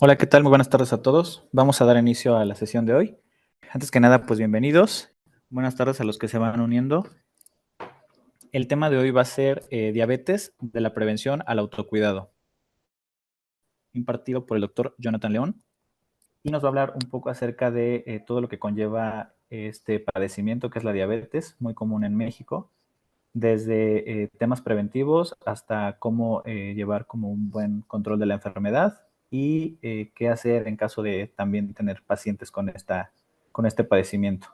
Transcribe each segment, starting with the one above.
Hola, ¿qué tal? Muy buenas tardes a todos. Vamos a dar inicio a la sesión de hoy. Antes que nada, pues bienvenidos. Buenas tardes a los que se van uniendo. El tema de hoy va a ser diabetes, de la prevención al autocuidado, impartido por el doctor Jonathan León. Y nos va a hablar un poco acerca de todo lo que conlleva este padecimiento que es la diabetes, muy común en México, desde temas preventivos hasta cómo llevar como un buen control de la enfermedad y qué hacer en caso de también tener pacientes con este padecimiento.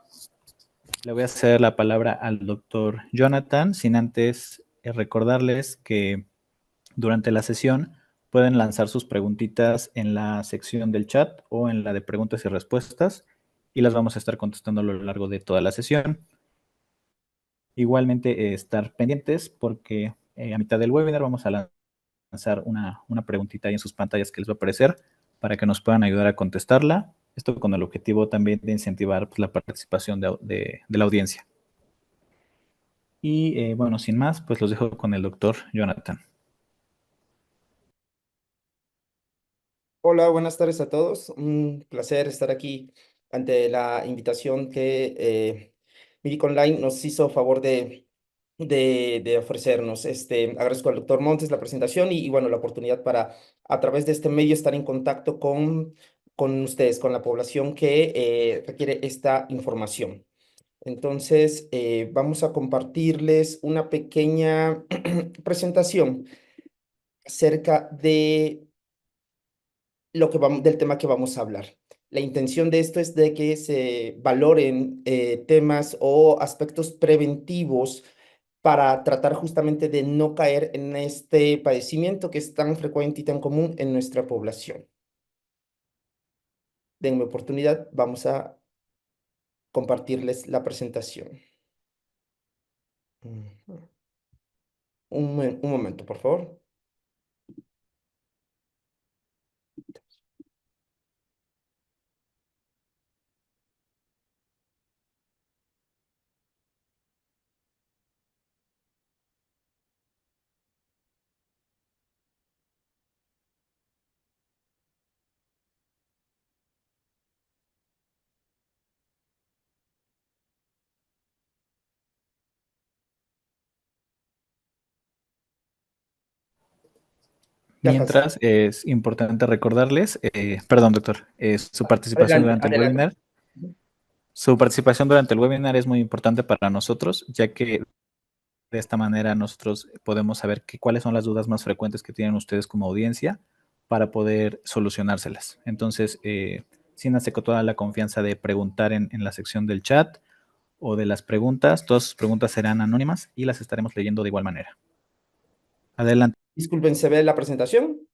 Le voy a ceder la palabra al doctor Jonathan, sin antes recordarles que durante la sesión pueden lanzar sus preguntitas en la sección del chat o en la de preguntas y respuestas y las vamos a estar contestando a lo largo de toda la sesión. Igualmente estar pendientes porque a mitad del webinar vamos a lanzar una preguntita ahí en sus pantallas que les va a aparecer para que nos puedan ayudar a contestarla. Esto con el objetivo también de incentivar pues, la participación de la audiencia. Y bueno, sin más, pues los dejo con el doctor Jonathan. Hola, buenas tardes a todos. Un placer estar aquí ante la invitación que Milic Online nos hizo favor de ofrecernos. Agradezco al doctor Montes la presentación y, bueno, la oportunidad para a través de este medio estar en contacto con ustedes, con la población que requiere esta información. Entonces, vamos a compartirles una pequeña presentación acerca de del tema que vamos a hablar. La intención de esto es de que se valoren temas o aspectos preventivos para tratar justamente de no caer en este padecimiento que es tan frecuente y tan común en nuestra población. Denme oportunidad, vamos a compartirles la presentación. Ujú. Un momento, por favor. Ya está. Mientras, es importante recordarles, perdón, doctor, su participación Adelante, durante el adelante. webinar. Su participación durante el webinar es muy importante para nosotros, ya que de esta manera nosotros podemos saber cuáles son las dudas más frecuentes que tienen ustedes como audiencia para poder solucionárselas. Entonces, siéntanse con toda la confianza de preguntar en la sección del chat o de las preguntas. Todas sus preguntas serán anónimas y las estaremos leyendo de igual manera. Adelante. Disculpen, ¿se ve la presentación?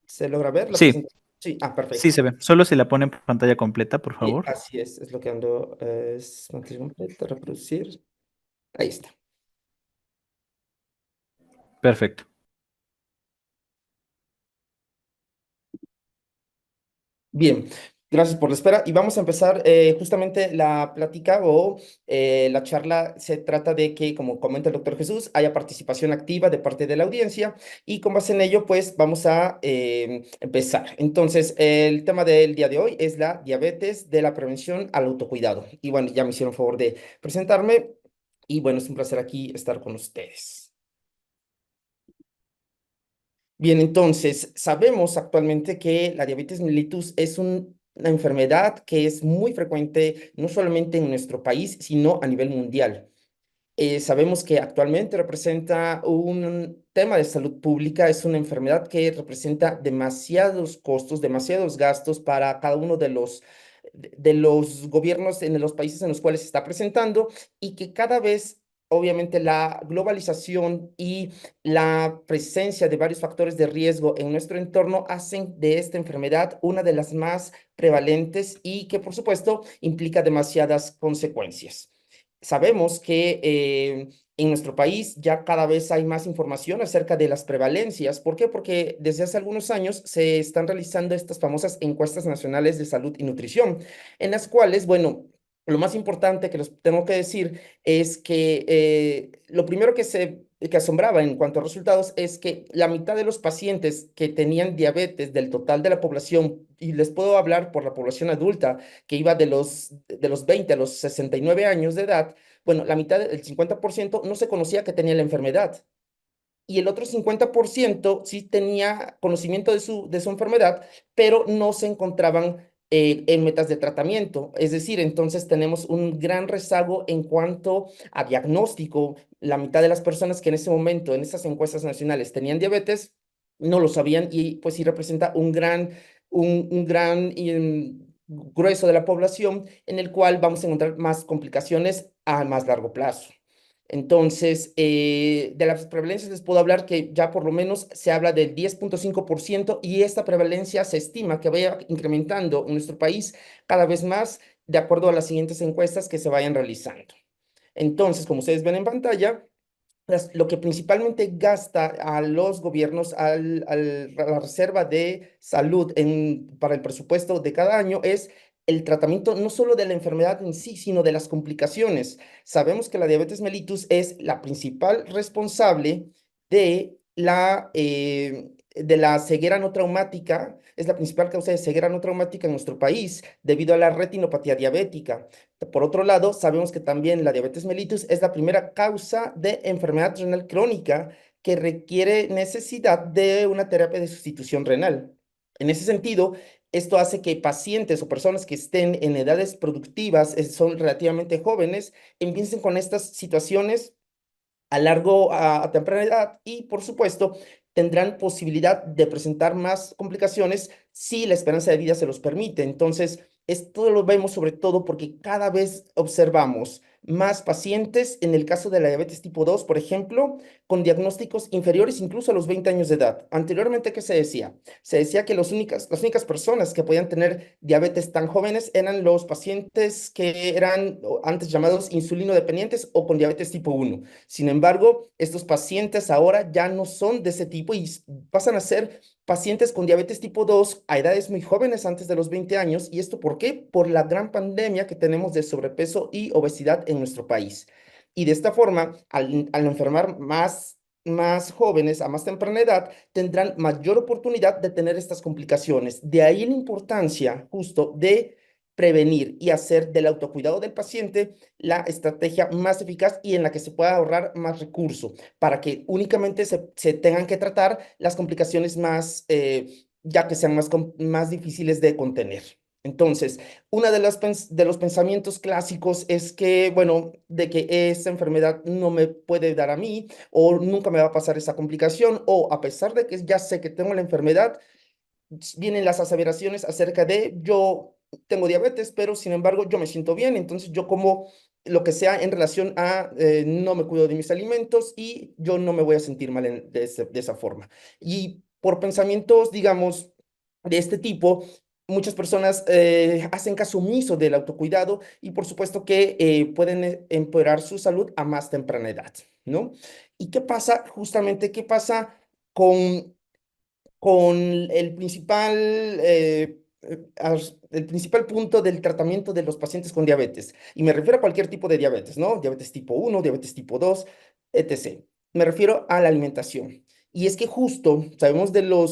¿Se logra ver la Sí, presentación? Sí, sí perfecto. se ve. Solo si la ponen en pantalla completa, por Sí, favor. así es lo que ando, es pantalla completa, reproducir. Ahí está. Perfecto. Bien, gracias por la espera y vamos a empezar justamente la plática o la charla. Se trata de que, como comenta el doctor Jesús, haya participación activa de parte de la audiencia y con base en ello, pues vamos a empezar. Entonces, el tema del día de hoy es la diabetes, de la prevención al autocuidado. Y bueno, ya me hicieron favor de presentarme y bueno, es un placer aquí estar con ustedes. Bien, entonces, sabemos actualmente que la diabetes mellitus es una enfermedad que es muy frecuente, no solamente en nuestro país, sino a nivel mundial. Sabemos que actualmente representa un tema de salud pública, es una enfermedad que representa demasiados costos, demasiados gastos para cada uno de los gobiernos en los países en los cuales se está presentando y que cada vez, obviamente, la globalización y la presencia de varios factores de riesgo en nuestro entorno hacen de esta enfermedad una de las más prevalentes y que, por supuesto, implica demasiadas consecuencias. Sabemos que en nuestro país ya cada vez hay más información acerca de las prevalencias. ¿Por qué? Porque desde hace algunos años se están realizando estas famosas encuestas nacionales de salud y nutrición, en las cuales, bueno, lo más importante que les tengo que decir es que lo primero que se que asombraba en cuanto a resultados es que la mitad de los pacientes que tenían diabetes del total de la población, y les puedo hablar por la población adulta, que iba de los 20 a los 69 años de edad, bueno, la mitad, el 50% no se conocía que tenía la enfermedad y el otro 50% sí tenía conocimiento de su enfermedad, pero no se encontraban en metas de tratamiento. Es decir, entonces tenemos un gran rezago en cuanto a diagnóstico. La mitad de las personas que en ese momento, en esas encuestas nacionales, tenían diabetes, no lo sabían y pues sí representa un gran grueso de la población en el cual vamos a encontrar más complicaciones a más largo plazo. Entonces, de las prevalencias les puedo hablar que ya por lo menos se habla del 10,5% y esta prevalencia se estima que vaya incrementando en nuestro país cada vez más de acuerdo a las siguientes encuestas que se vayan realizando. Entonces, como ustedes ven en pantalla, lo que principalmente gasta a los gobiernos, a la reserva de salud para el presupuesto de cada año es el tratamiento no solo de la enfermedad en sí, sino de las complicaciones. Sabemos que la diabetes mellitus es la principal responsable de la ceguera no traumática, es la principal causa de ceguera no traumática en nuestro país debido a la retinopatía diabética. Por otro lado, sabemos que también la diabetes mellitus es la primera causa de enfermedad renal crónica que requiere necesidad de una terapia de sustitución renal. En ese sentido, esto hace que pacientes o personas que estén en edades productivas, son relativamente jóvenes, empiecen con estas situaciones a temprana edad y, por supuesto, tendrán posibilidad de presentar más complicaciones si la esperanza de vida se los permite. Entonces, esto lo vemos sobre todo porque cada vez observamos más pacientes, en el caso de la diabetes tipo 2, por ejemplo, con diagnósticos inferiores incluso a los 20 años de edad. Anteriormente, ¿qué se decía? Se decía que las únicas personas que podían tener diabetes tan jóvenes eran los pacientes que eran antes llamados insulino dependientes o con diabetes tipo 1. Sin embargo, estos pacientes ahora ya no son de ese tipo y pasan a ser pacientes con diabetes tipo 2 a edades muy jóvenes, antes de los 20 años. ¿Y esto por qué? Por la gran pandemia que tenemos de sobrepeso y obesidad en nuestro país. Y de esta forma, al enfermar más jóvenes a más temprana edad, tendrán mayor oportunidad de tener estas complicaciones. De ahí la importancia justo de prevenir y hacer del autocuidado del paciente la estrategia más eficaz y en la que se pueda ahorrar más recurso para que únicamente se tengan que tratar las complicaciones ya que sean más difíciles de contener. Entonces, uno de los pensamientos clásicos es que, bueno, de que esa enfermedad no me puede dar a mí o nunca me va a pasar esa complicación o a pesar de que ya sé que tengo la enfermedad, vienen las aseveraciones acerca de yo tengo diabetes, pero sin embargo yo me siento bien, entonces yo como lo que sea en relación a no me cuido de mis alimentos y yo no me voy a sentir mal de esa forma. Y por pensamientos, digamos, de este tipo, muchas personas hacen caso omiso del autocuidado y por supuesto que pueden empeorar su salud a más temprana edad, ¿no? ¿Y qué pasa? Justamente, ¿qué pasa con el principal punto del tratamiento de los pacientes con diabetes? Y me refiero a cualquier tipo de diabetes, ¿no? Diabetes tipo 1, diabetes tipo 2, etc. Me refiero a la alimentación. Y es que justo sabemos de lo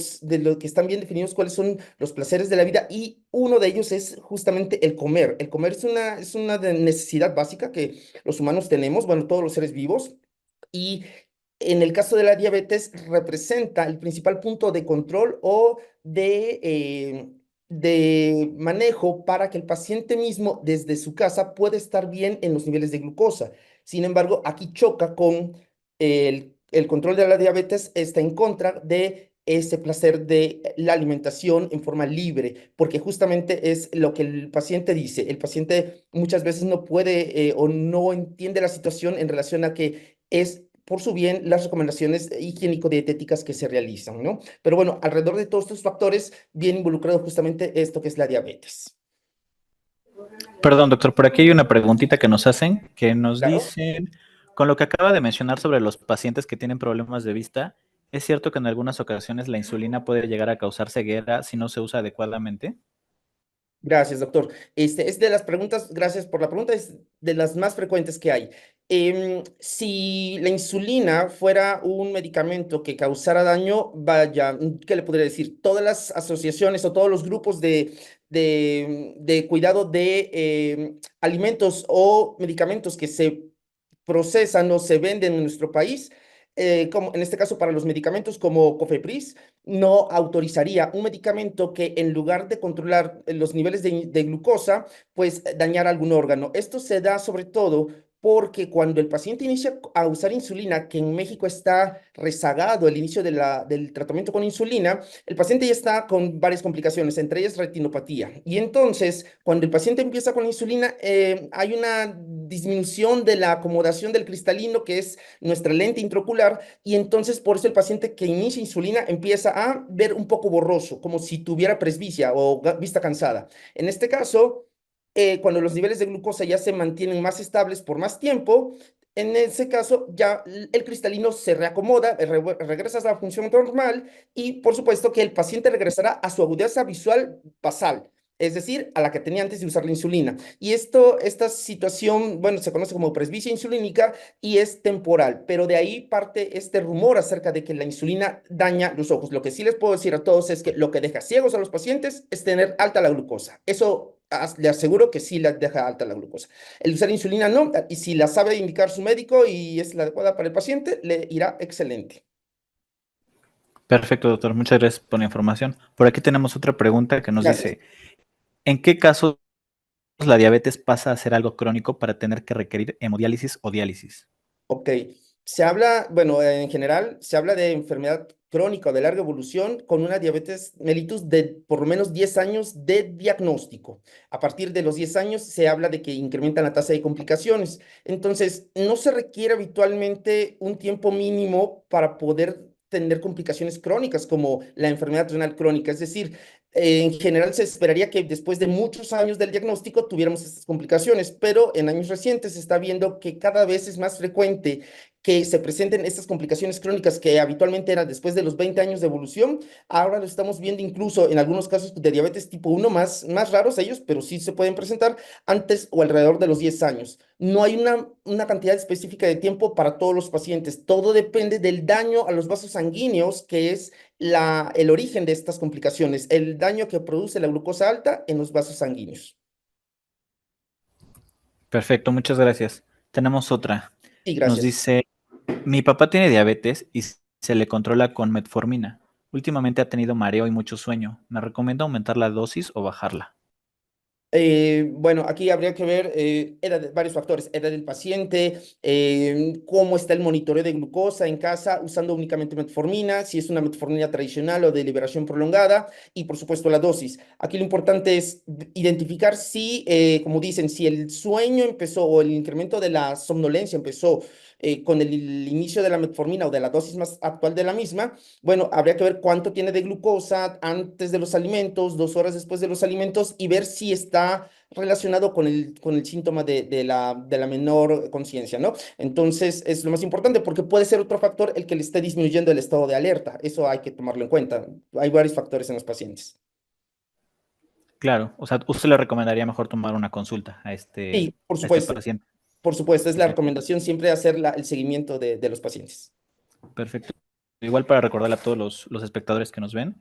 que están bien definidos cuáles son los placeres de la vida y uno de ellos es justamente el comer. El comer es una necesidad básica que los humanos tenemos, bueno, todos los seres vivos. Y en el caso de la diabetes, representa el principal punto de control o de manejo para que el paciente mismo desde su casa pueda estar bien en los niveles de glucosa. Sin embargo, aquí choca con el control de la diabetes, está en contra de ese placer de la alimentación en forma libre, porque justamente es lo que el paciente dice. El paciente muchas veces no puede o no entiende la situación en relación a que es por su bien las recomendaciones higiénico-dietéticas que se realizan, ¿no? Pero bueno, alrededor de todos estos factores viene involucrado justamente esto que es la diabetes. Perdón, doctor, por aquí hay una preguntita que nos hacen, que nos Claro. dicen, con lo que acaba de mencionar sobre los pacientes que tienen problemas de vista, ¿es cierto que en algunas ocasiones la insulina puede llegar a causar ceguera si no se usa adecuadamente? Gracias, doctor. Es de las preguntas, gracias por la pregunta, es de las más frecuentes que hay. Si la insulina fuera un medicamento que causara daño, vaya, ¿qué le podría decir? Todas las asociaciones o todos los grupos de cuidado de alimentos o medicamentos que se procesan o se venden en nuestro país, como en este caso para los medicamentos como Cofepris, no autorizaría un medicamento que en lugar de controlar los niveles de glucosa, pues dañar algún órgano. Esto se da sobre todo porque cuando el paciente inicia a usar insulina, que en México está rezagado el inicio del tratamiento con insulina, el paciente ya está con varias complicaciones, entre ellas retinopatía. Y entonces, cuando el paciente empieza con insulina, hay una disminución de la acomodación del cristalino, que es nuestra lente intraocular, y entonces por eso el paciente que inicia insulina empieza a ver un poco borroso, como si tuviera presbicia o vista cansada. En este caso, cuando los niveles de glucosa ya se mantienen más estables por más tiempo, en ese caso ya el cristalino se reacomoda, regresa a la función normal y por supuesto que el paciente regresará a su agudeza visual basal. Es decir, a la que tenía antes de usar la insulina. Y esta situación, bueno, se conoce como presbicia insulínica y es temporal, pero de ahí parte este rumor acerca de que la insulina daña los ojos. Lo que sí les puedo decir a todos es que lo que deja ciegos a los pacientes es tener alta la glucosa. Eso le aseguro que sí la deja alta la glucosa. El usar insulina no, y si la sabe indicar su médico y es la adecuada para el paciente, le irá excelente. Perfecto, doctor. Muchas gracias por la información. Por aquí tenemos otra pregunta que nos Gracias. dice, ¿en qué casos la diabetes pasa a ser algo crónico para tener que requerir hemodiálisis o diálisis? Ok, se habla, bueno, en general se habla de enfermedad crónica o de larga evolución con una diabetes mellitus de por lo menos 10 años de diagnóstico. A partir de los 10 años se habla de que incrementan la tasa de complicaciones. Entonces, no se requiere habitualmente un tiempo mínimo para poder tener complicaciones crónicas como la enfermedad renal crónica. Es decir, en general se esperaría que después de muchos años del diagnóstico tuviéramos estas complicaciones, pero en años recientes se está viendo que cada vez es más frecuente que se presenten estas complicaciones crónicas que habitualmente eran después de los 20 años de evolución. Ahora lo estamos viendo incluso en algunos casos de diabetes tipo 1 más raros ellos, pero sí se pueden presentar antes o alrededor de los 10 años. No hay una cantidad específica de tiempo para todos los pacientes. Todo depende del daño a los vasos sanguíneos, que es el origen de estas complicaciones, el daño que produce la glucosa alta en los vasos sanguíneos. Perfecto, muchas gracias. Tenemos otra. Sí, Nos gracias. dice, mi papá tiene diabetes y se le controla con metformina. Últimamente ha tenido mareo y mucho sueño. ¿Me recomienda aumentar la dosis o bajarla? Bueno, aquí habría que ver edad varios factores, edad del paciente, cómo está el monitoreo de glucosa en casa usando únicamente metformina, si es una metformina tradicional o de liberación prolongada, y por supuesto la dosis. Aquí lo importante es identificar si, como dicen, si el sueño empezó o el incremento de la somnolencia empezó con el inicio de la metformina o de la dosis más actual de la misma. Bueno, habría que ver cuánto tiene de glucosa antes de los alimentos, 2 horas después de los alimentos y ver si está relacionado con el síntoma de la menor conciencia, ¿no? Entonces, es lo más importante porque puede ser otro factor el que le esté disminuyendo el estado de alerta. Eso hay que tomarlo en cuenta. Hay varios factores en los pacientes. Claro, o sea, ¿usted le recomendaría mejor tomar una consulta Sí, a este paciente? por supuesto, es la Ok, recomendación siempre hacer el seguimiento de los pacientes. perfecto. Igual para recordarle a todos los espectadores que nos ven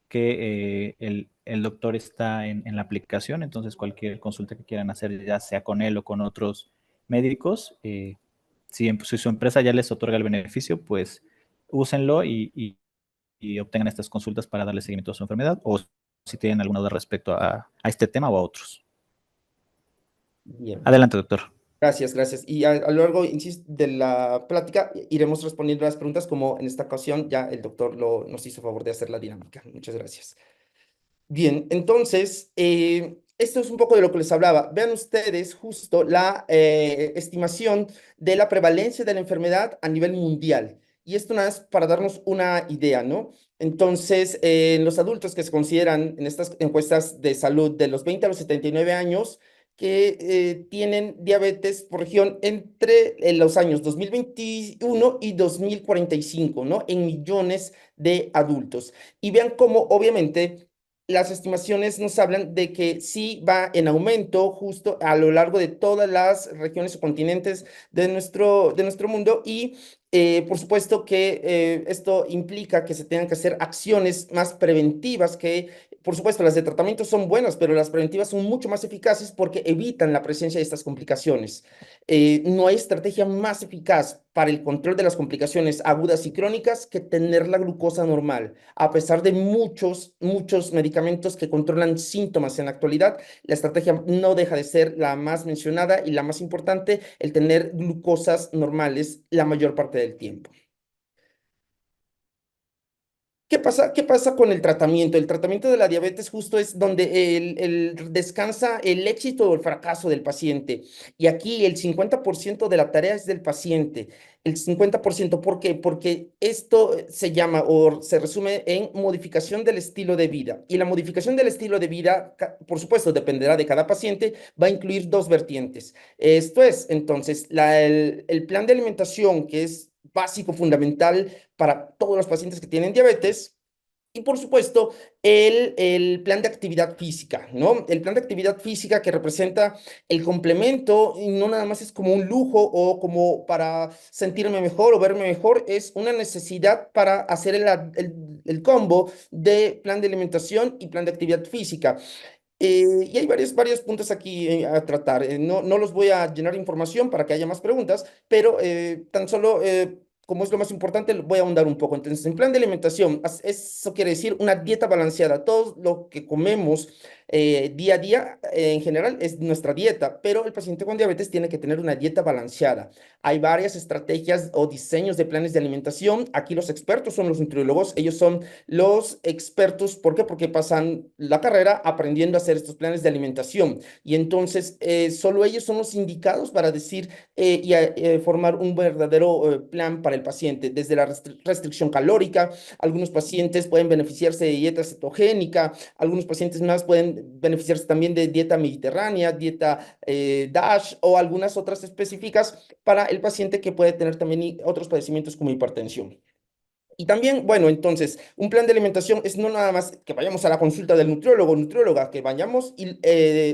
que el doctor está en la aplicación, entonces cualquier consulta que quieran hacer, ya sea con él o con otros médicos, si su empresa ya les otorga el beneficio, pues úsenlo y obtengan estas consultas para darle seguimiento a su enfermedad o si tienen alguna duda respecto a este tema o a otros. Bien. Adelante, doctor. Gracias, gracias. Y a lo largo, insisto, de la plática iremos respondiendo las preguntas como en esta ocasión ya el doctor nos hizo favor de hacer la dinámica. Muchas gracias. Bien, entonces, esto es un poco de lo que les hablaba. Vean ustedes justo la estimación de la prevalencia de la enfermedad a nivel mundial. Y esto nada es para darnos una idea, ¿no? Entonces, en los adultos que se consideran en estas encuestas de salud de los 20 a los 79 años, que tienen diabetes por región entre los años 2021 y 2045, ¿no? En millones de adultos. Y vean cómo, obviamente, las estimaciones nos hablan de que sí va en aumento justo a lo largo de todas las regiones o continentes de nuestro mundo y por supuesto que esto implica que se tengan que hacer acciones más preventivas que, por supuesto, las de tratamiento son buenas, pero las preventivas son mucho más eficaces porque evitan la presencia de estas complicaciones. No hay estrategia más eficaz para el control de las complicaciones agudas y crónicas que tener la glucosa normal. A pesar de muchos medicamentos que controlan síntomas en la actualidad, la estrategia no deja de ser la más mencionada y la más importante, el tener glucosas normales la mayor parte del tiempo. Qué pasa con el tratamiento? El tratamiento de la diabetes justo es donde descansa el éxito o el fracaso del paciente. Y aquí el 50% de la tarea es del paciente. El 50%, ¿por qué? Porque esto se llama o se resume en modificación del estilo de vida. Y la modificación del estilo de vida, por supuesto, dependerá de cada paciente, va a incluir dos vertientes. Esto es, entonces, el plan de alimentación, que es básico, fundamental para todos los pacientes que tienen diabetes. Y por supuesto, el plan de actividad física, ¿no? El plan de actividad física que representa el complemento y no nada más es como un lujo o como para sentirme mejor o verme mejor, es una necesidad para hacer el combo de plan de alimentación y plan de actividad física. Y hay varios puntos aquí a tratar. No los voy a llenar de información para que haya más preguntas, pero tan solo, como es lo más importante, voy a ahondar un poco. Entonces, en plan de alimentación, eso quiere decir una dieta balanceada. Todo lo que comemos día a día, en general, es nuestra dieta, pero el paciente con diabetes tiene que tener una dieta balanceada. Hay varias estrategias o diseños de planes de alimentación. Aquí los expertos son los nutriólogos. Ellos son los expertos. ¿Por qué? Porque pasan la carrera aprendiendo a hacer estos planes de alimentación. Y entonces solo ellos son los indicados para decir formar un verdadero plan para el paciente, desde la restricción calórica. Algunos pacientes pueden beneficiarse de dieta cetogénica, algunos pacientes más pueden beneficiarse también de dieta mediterránea, dieta DASH o algunas otras específicas para el paciente que puede tener también otros padecimientos como hipertensión. Y también, bueno, entonces, un plan de alimentación es no nada más que vayamos a la consulta del nutriólogo o nutrióloga, que vayamos y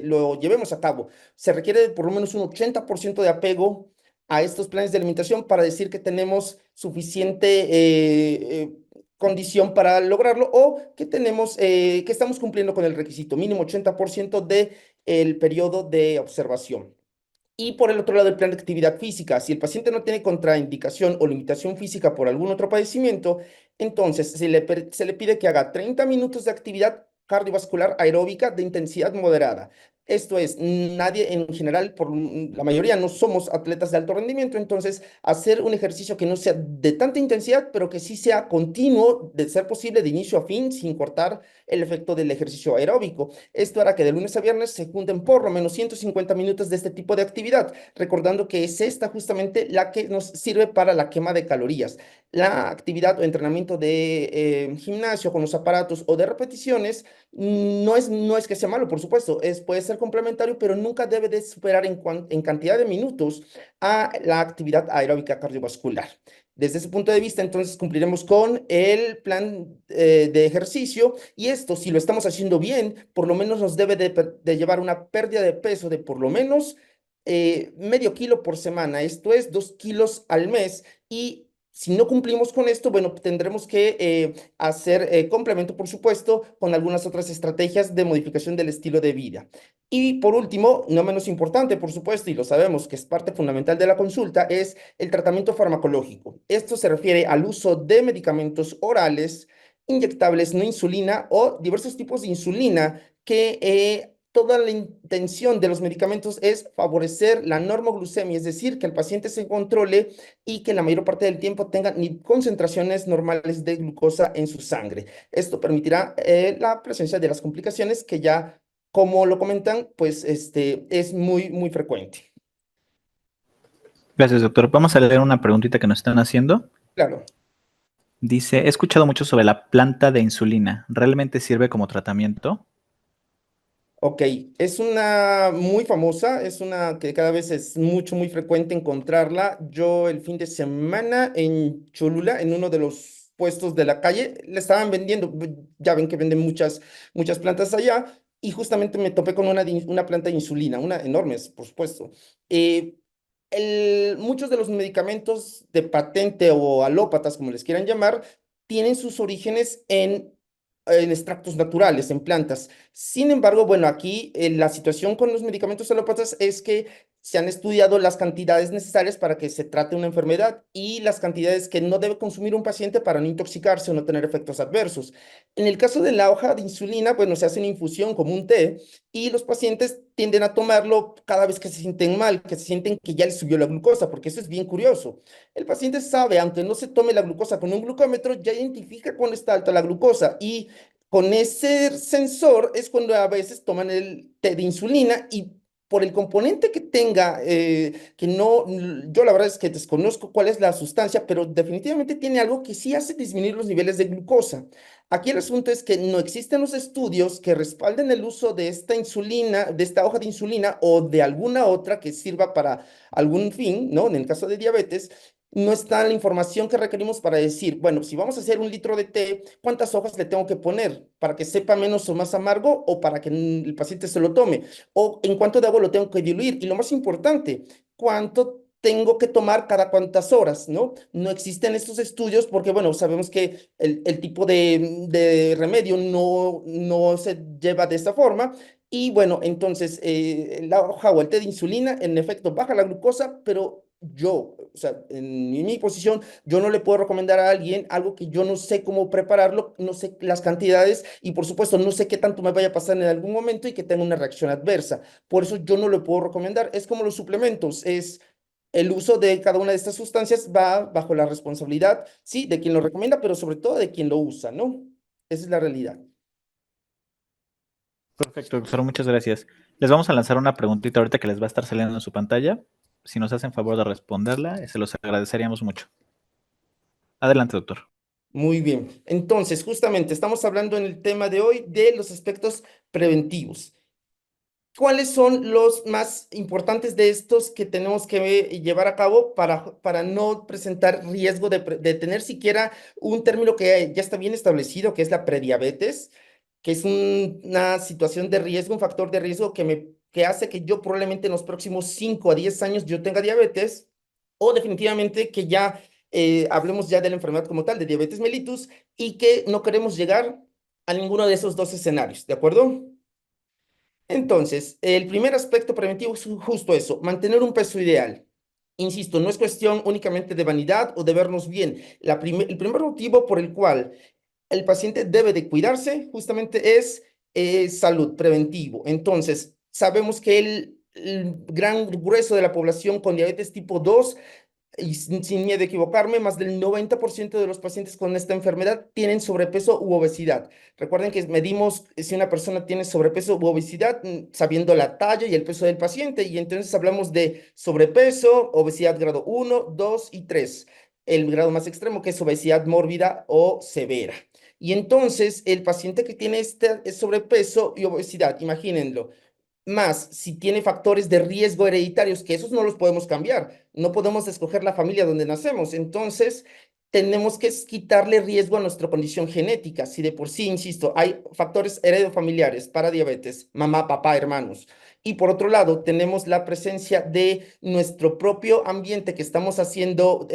lo llevemos a cabo. Se requiere por lo menos un 80% de apego a estos planes de alimentación para decir que tenemos suficiente condición para lograrlo o que tenemos, que estamos cumpliendo con el requisito mínimo 80% de el periodo de observación. Y por el otro lado, el plan de actividad física. Si el paciente no tiene contraindicación o limitación física por algún otro padecimiento, entonces se le pide que haga 30 minutos de actividad cardiovascular aeróbica de intensidad moderada. Esto es, nadie en general, la mayoría no somos atletas de alto rendimiento, entonces hacer un ejercicio que no sea de tanta intensidad, pero que sí sea continuo, de ser posible de inicio a fin, sin cortar el efecto del ejercicio aeróbico. Esto hará que de lunes a viernes se junten por lo menos 150 minutos de este tipo de actividad, recordando que es esta justamente la que nos sirve para la quema de calorías. La actividad o entrenamiento de gimnasio con los aparatos o de repeticiones no es que sea malo, por supuesto, puede ser complementario, pero nunca debe de superar en cantidad de minutos a la actividad aeróbica cardiovascular. Desde ese punto de vista, entonces cumpliremos con el plan de ejercicio y esto, si lo estamos haciendo bien, por lo menos nos debe de llevar una pérdida de peso de por lo menos medio kilo por semana, esto es 2 kilos al mes y si no cumplimos con esto, bueno, tendremos que hacer complemento, por supuesto, con algunas otras estrategias de modificación del estilo de vida. Y por último, no menos importante, por supuesto, y lo sabemos que es parte fundamental de la consulta, es el tratamiento farmacológico. Esto se refiere al uso de medicamentos orales, inyectables, no insulina o diversos tipos de insulina que toda la intención de los medicamentos es favorecer la normoglucemia, es decir, que el paciente se controle y que la mayor parte del tiempo tenga ni concentraciones normales de glucosa en su sangre. Esto permitirá la presencia de las complicaciones que ya, como lo comentan, pues es muy frecuente. Gracias, doctor. Vamos a leer una preguntita que nos están haciendo. Claro. Dice, he escuchado mucho sobre la planta de insulina. ¿Realmente sirve como tratamiento? Ok, es una muy famosa, es una que cada vez es muy frecuente encontrarla. Yo el fin de semana en Cholula, en uno de los puestos de la calle, le estaban vendiendo, ya ven que venden muchas plantas allá, y justamente me topé con una planta de insulina, una enorme, por supuesto. Eh, Muchos de los medicamentos de patente o alópatas, como les quieran llamar, tienen sus orígenes en extractos naturales, en plantas. Sin embargo, bueno, aquí la situación con los medicamentos alópatas es que se han estudiado las cantidades necesarias para que se trate una enfermedad y las cantidades que no debe consumir un paciente para no intoxicarse o no tener efectos adversos. En el caso de la hoja de insulina, bueno, se hace una infusión como un té y los pacientes tienden a tomarlo cada vez que se sienten mal, que se sienten que ya les subió la glucosa, porque eso es bien curioso. El paciente sabe, aunque no se tome la glucosa con un glucómetro, ya identifica cuando está alta la glucosa y con ese sensor es cuando a veces toman el té de insulina y por el componente que tenga, que no, yo la verdad es que desconozco cuál es la sustancia, pero definitivamente tiene algo que sí hace disminuir los niveles de glucosa. Aquí el asunto es que no existen los estudios que respalden el uso de esta insulina, de esta hoja de insulina o de alguna otra que sirva para algún fin, ¿no? En el caso de diabetes, no está la información que requerimos para decir, bueno, si vamos a hacer un litro de té, ¿cuántas hojas le tengo que poner para que sepa menos o más amargo o para que el paciente se lo tome? O en cuánto de agua lo tengo que diluir. Y lo más importante, ¿cuánto tengo que tomar cada cuántas horas, ¿no? No existen estos estudios porque, bueno, sabemos que el tipo de remedio no se lleva de esta forma. Y bueno, entonces la hoja o el té de insulina, en efecto, baja la glucosa, pero yo, o sea, en mi posición, yo no le puedo recomendar a alguien algo que yo no sé cómo prepararlo, no sé las cantidades y por supuesto no sé qué tanto me vaya a pasar en algún momento y que tenga una reacción adversa. Por eso yo no le puedo recomendar. Es como los suplementos, es el uso de cada una de estas sustancias va bajo la responsabilidad, sí, de quien lo recomienda, pero sobre todo de quien lo usa, ¿no? Esa es la realidad. Perfecto, doctor, muchas gracias. Les vamos a lanzar una preguntita ahorita que les va a estar saliendo en su pantalla. Si nos hacen favor de responderla, se los agradeceríamos mucho. Adelante, doctor. Muy bien. Entonces, justamente estamos hablando en el tema de hoy de los aspectos preventivos. ¿Cuáles son los más importantes de estos que tenemos que llevar a cabo para no presentar riesgo de tener siquiera un término que ya está bien establecido, que es la prediabetes, que es una situación de riesgo, un factor de riesgo que hace que yo probablemente en los próximos 5 a 10 años yo tenga diabetes o definitivamente que ya hablemos ya de la enfermedad como tal, de diabetes mellitus, y que no queremos llegar a ninguno de esos dos escenarios, ¿de acuerdo? Entonces, el primer aspecto preventivo es justo eso, mantener un peso ideal. Insisto, no es cuestión únicamente de vanidad o de vernos bien. El primer motivo por el cual el paciente debe de cuidarse justamente es salud preventivo. Entonces, sabemos que el gran grueso de la población con diabetes tipo 2 y sin miedo a equivocarme, más del 90% de los pacientes con esta enfermedad tienen sobrepeso u obesidad. Recuerden que medimos si una persona tiene sobrepeso u obesidad sabiendo la talla y el peso del paciente y entonces hablamos de sobrepeso, obesidad grado 1, 2 y 3. El grado más extremo que es obesidad mórbida o severa. Y entonces el paciente que tiene este sobrepeso y obesidad, imagínenlo, más si tiene factores de riesgo hereditarios, que esos no los podemos cambiar, no podemos escoger la familia donde nacemos, entonces tenemos que quitarle riesgo a nuestra condición genética. Si de por sí, insisto, hay factores heredofamiliares para diabetes, mamá, papá, hermanos, y por otro lado tenemos la presencia de nuestro propio ambiente que estamos haciendo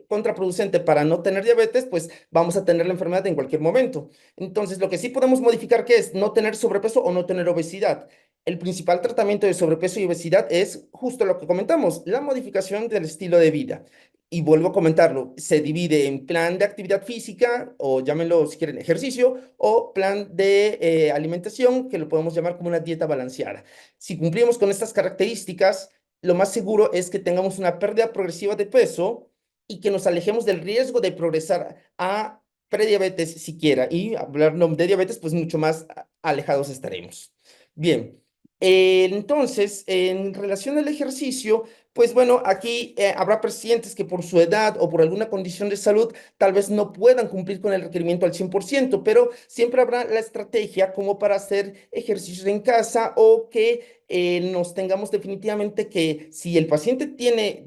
contraproducente para no tener diabetes, pues vamos a tener la enfermedad en cualquier momento. Entonces, lo que sí podemos modificar, ¿qué es? No tener sobrepeso o no tener obesidad. El principal tratamiento de sobrepeso y obesidad es justo lo que comentamos, la modificación del estilo de vida. Y vuelvo a comentarlo, se divide en plan de actividad física o llámenlo si quieren ejercicio o plan de alimentación que lo podemos llamar como una dieta balanceada. Si cumplimos con estas características, lo más seguro es que tengamos una pérdida progresiva de peso y que nos alejemos del riesgo de progresar a prediabetes siquiera y hablar de diabetes, pues mucho más alejados estaremos. Bien, entonces, en relación al ejercicio, pues bueno, aquí habrá pacientes que por su edad o por alguna condición de salud tal vez no puedan cumplir con el requerimiento al 100%, pero siempre habrá la estrategia como para hacer ejercicios en casa o que nos tengamos definitivamente que si el paciente tiene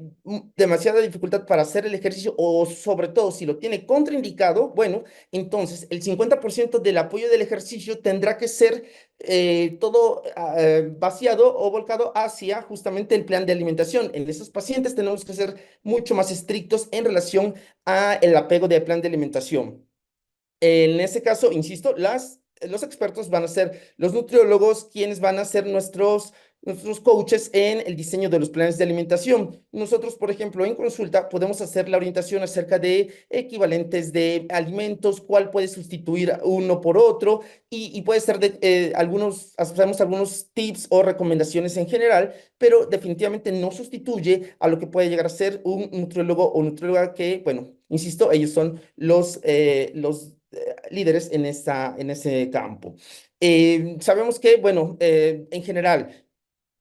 demasiada dificultad para hacer el ejercicio o sobre todo si lo tiene contraindicado, bueno, entonces el 50% del apoyo del ejercicio tendrá que ser todo vaciado o volcado hacia justamente el plan de alimentación. En esos pacientes tenemos que ser mucho más estrictos en relación a el apego del plan de alimentación. En ese caso, insisto, los expertos van a ser los nutriólogos quienes van a ser nuestros coaches en el diseño de los planes de alimentación. Nosotros, por ejemplo, en consulta podemos hacer la orientación acerca de equivalentes de alimentos, cuál puede sustituir uno por otro y puede ser de hacemos algunos tips o recomendaciones en general, pero definitivamente no sustituye a lo que puede llegar a ser un nutriólogo o nutrióloga que, bueno, insisto, ellos son los líderes en ese campo. Sabemos que, bueno, en general,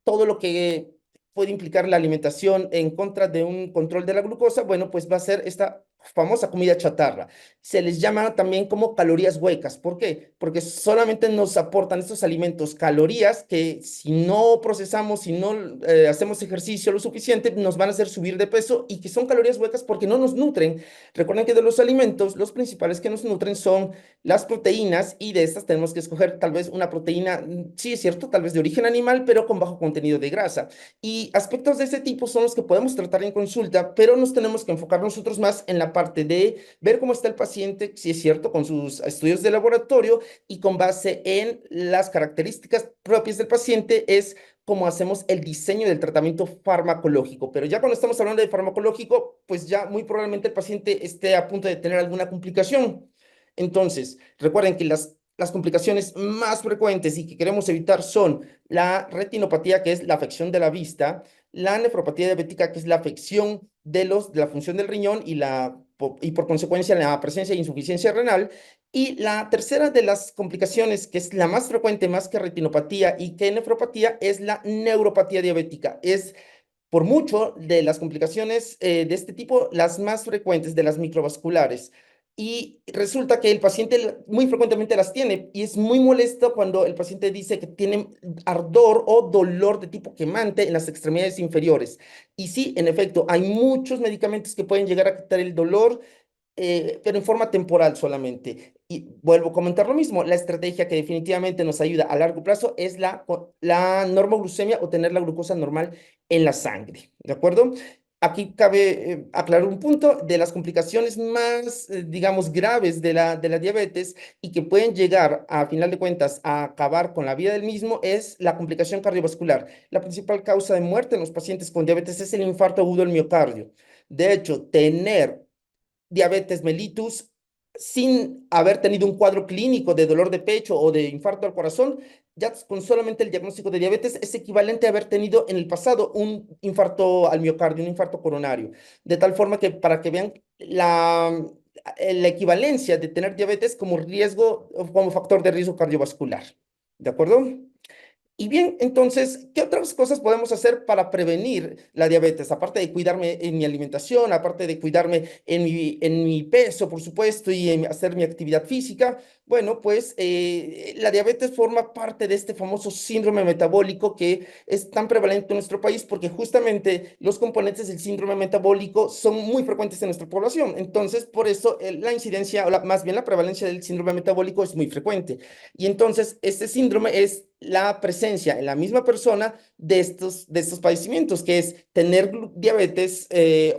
todo lo que puede implicar la alimentación en contra de un control de la glucosa, bueno, pues va a ser esta famosa comida chatarra. Se les llama también como calorías huecas. ¿Por qué? Porque solamente nos aportan estos alimentos calorías que si no procesamos, si no hacemos ejercicio lo suficiente, nos van a hacer subir de peso y que son calorías huecas porque no nos nutren. Recuerden que de los alimentos, los principales que nos nutren son las proteínas y de estas tenemos que escoger tal vez una proteína, sí es cierto, tal vez de origen animal, pero con bajo contenido de grasa. Y aspectos de ese tipo son los que podemos tratar en consulta, pero nos tenemos que enfocar nosotros más en la parte de ver cómo está el paciente, si es cierto, con sus estudios de laboratorio y con base en las características propias del paciente es cómo hacemos el diseño del tratamiento farmacológico. Pero ya cuando estamos hablando de farmacológico, pues ya muy probablemente el paciente esté a punto de tener alguna complicación. Entonces, recuerden que las complicaciones más frecuentes y que queremos evitar son la retinopatía, que es la afección de la vista, la nefropatía diabética, que es la afección de la función del riñón y por consecuencia la presencia de insuficiencia renal. Y la tercera de las complicaciones, que es la más frecuente, más que retinopatía y que nefropatía, es la neuropatía diabética. Es por mucho de las complicaciones de este tipo, las más frecuentes de las microvasculares. Y resulta que el paciente muy frecuentemente las tiene y es muy molesto cuando el paciente dice que tiene ardor o dolor de tipo quemante en las extremidades inferiores. Y sí, en efecto, hay muchos medicamentos que pueden llegar a quitar el dolor, pero en forma temporal solamente. Y vuelvo a comentar lo mismo, la estrategia que definitivamente nos ayuda a largo plazo es la normoglucemia o tener la glucosa normal en la sangre, ¿de acuerdo? Aquí cabe aclarar un punto de las complicaciones más, digamos, graves de la diabetes y que pueden llegar, a final de cuentas, a acabar con la vida del mismo, es la complicación cardiovascular. La principal causa de muerte en los pacientes con diabetes es el infarto agudo del miocardio. De hecho, tener diabetes mellitus sin haber tenido un cuadro clínico de dolor de pecho o de infarto al corazón, ya con solamente el diagnóstico de diabetes es equivalente a haber tenido en el pasado un infarto al miocardio, un infarto coronario. De tal forma que para que vean la equivalencia de tener diabetes como riesgo, como factor de riesgo cardiovascular. ¿De acuerdo? Y bien, entonces, ¿qué otras cosas podemos hacer para prevenir la diabetes? Aparte de cuidarme en mi alimentación, aparte de cuidarme en mi peso, por supuesto, y en hacer mi actividad física, bueno, pues la diabetes forma parte de este famoso síndrome metabólico que es tan prevalente en nuestro país porque justamente los componentes del síndrome metabólico son muy frecuentes en nuestra población. Entonces, por eso la incidencia, más bien la prevalencia del síndrome metabólico es muy frecuente. Y entonces, este síndrome es la presencia en la misma persona de estos padecimientos, que es tener diabetes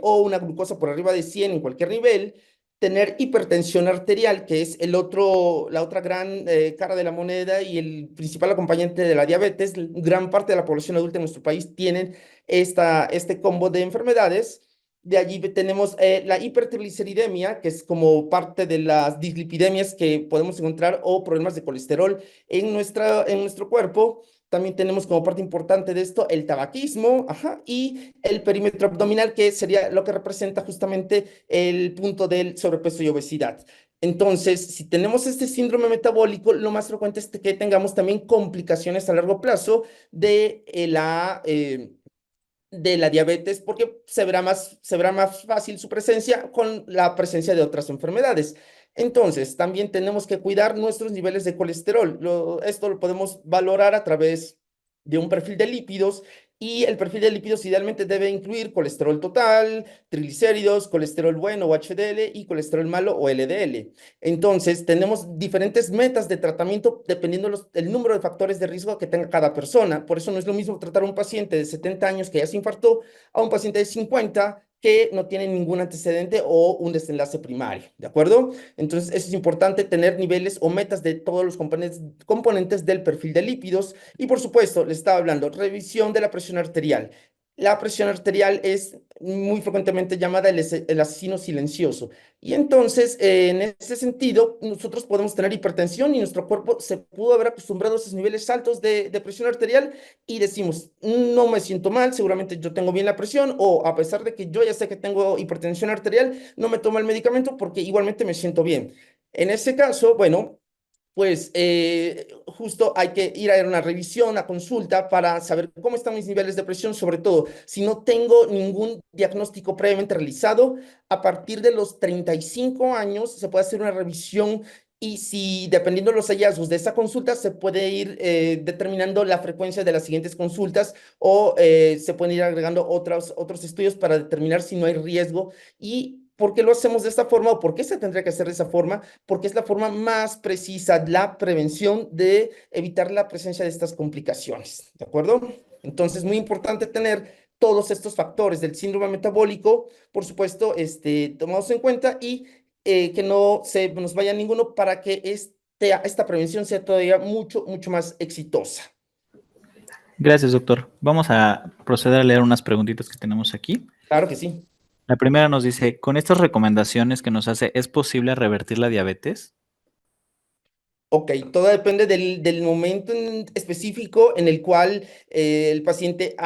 o una glucosa por arriba de 100 en cualquier nivel, tener hipertensión arterial, que es la otra gran cara de la moneda y el principal acompañante de la diabetes. Gran parte de la población adulta en nuestro país tienen este combo de enfermedades. De allí tenemos la hipertrigliceridemia, que es como parte de las dislipidemias que podemos encontrar o problemas de colesterol en nuestro cuerpo. También tenemos como parte importante de esto el tabaquismo, ajá, y el perímetro abdominal, que sería lo que representa justamente el punto del sobrepeso y obesidad. Entonces, si tenemos este síndrome metabólico, lo más frecuente es que tengamos también complicaciones a largo plazo de la diabetes porque se verá más fácil su presencia con la presencia de otras enfermedades. Entonces, también tenemos que cuidar nuestros niveles de colesterol. Esto lo podemos valorar a través de un perfil de lípidos y el perfil de lípidos idealmente debe incluir colesterol total, triglicéridos, colesterol bueno o HDL y colesterol malo o LDL. Entonces, tenemos diferentes metas de tratamiento dependiendo del número de factores de riesgo que tenga cada persona. Por eso no es lo mismo tratar a un paciente de 70 años que ya se infartó a un paciente de 50 que no tiene ningún antecedente o un desenlace primario, ¿de acuerdo? Entonces, eso es importante, tener niveles o metas de todos los componentes del perfil de lípidos. Y por supuesto, les estaba hablando, revisión de la presión arterial. La presión arterial es muy frecuentemente llamada el asesino silencioso. Y entonces, en ese sentido, nosotros podemos tener hipertensión y nuestro cuerpo se pudo haber acostumbrado a esos niveles altos de presión arterial y decimos, no me siento mal, seguramente yo tengo bien la presión, o a pesar de que yo ya sé que tengo hipertensión arterial, no me tomo el medicamento porque igualmente me siento bien. En ese caso, bueno, pues justo hay que ir a una revisión, a consulta para saber cómo están mis niveles de presión, sobre todo si no tengo ningún diagnóstico previamente realizado. A partir de los 35 años se puede hacer una revisión y si dependiendo de los hallazgos de esa consulta se puede ir determinando la frecuencia de las siguientes consultas o se pueden ir agregando otros estudios para determinar si no hay riesgo y por qué lo hacemos de esta forma o por qué se tendría que hacer de esa forma porque es la forma más precisa, la prevención de evitar la presencia de estas complicaciones, ¿de acuerdo? Entonces, muy importante tener todos estos factores del síndrome metabólico, por supuesto, tomados en cuenta y que no se nos vaya ninguno para que esta prevención sea todavía mucho, mucho más exitosa. Gracias, doctor. Vamos a proceder a leer unas preguntitas que tenemos aquí. Claro que sí. La primera nos dice, con estas recomendaciones que nos hace, ¿es posible revertir la diabetes? Ok, todo depende del momento específico en el cual el paciente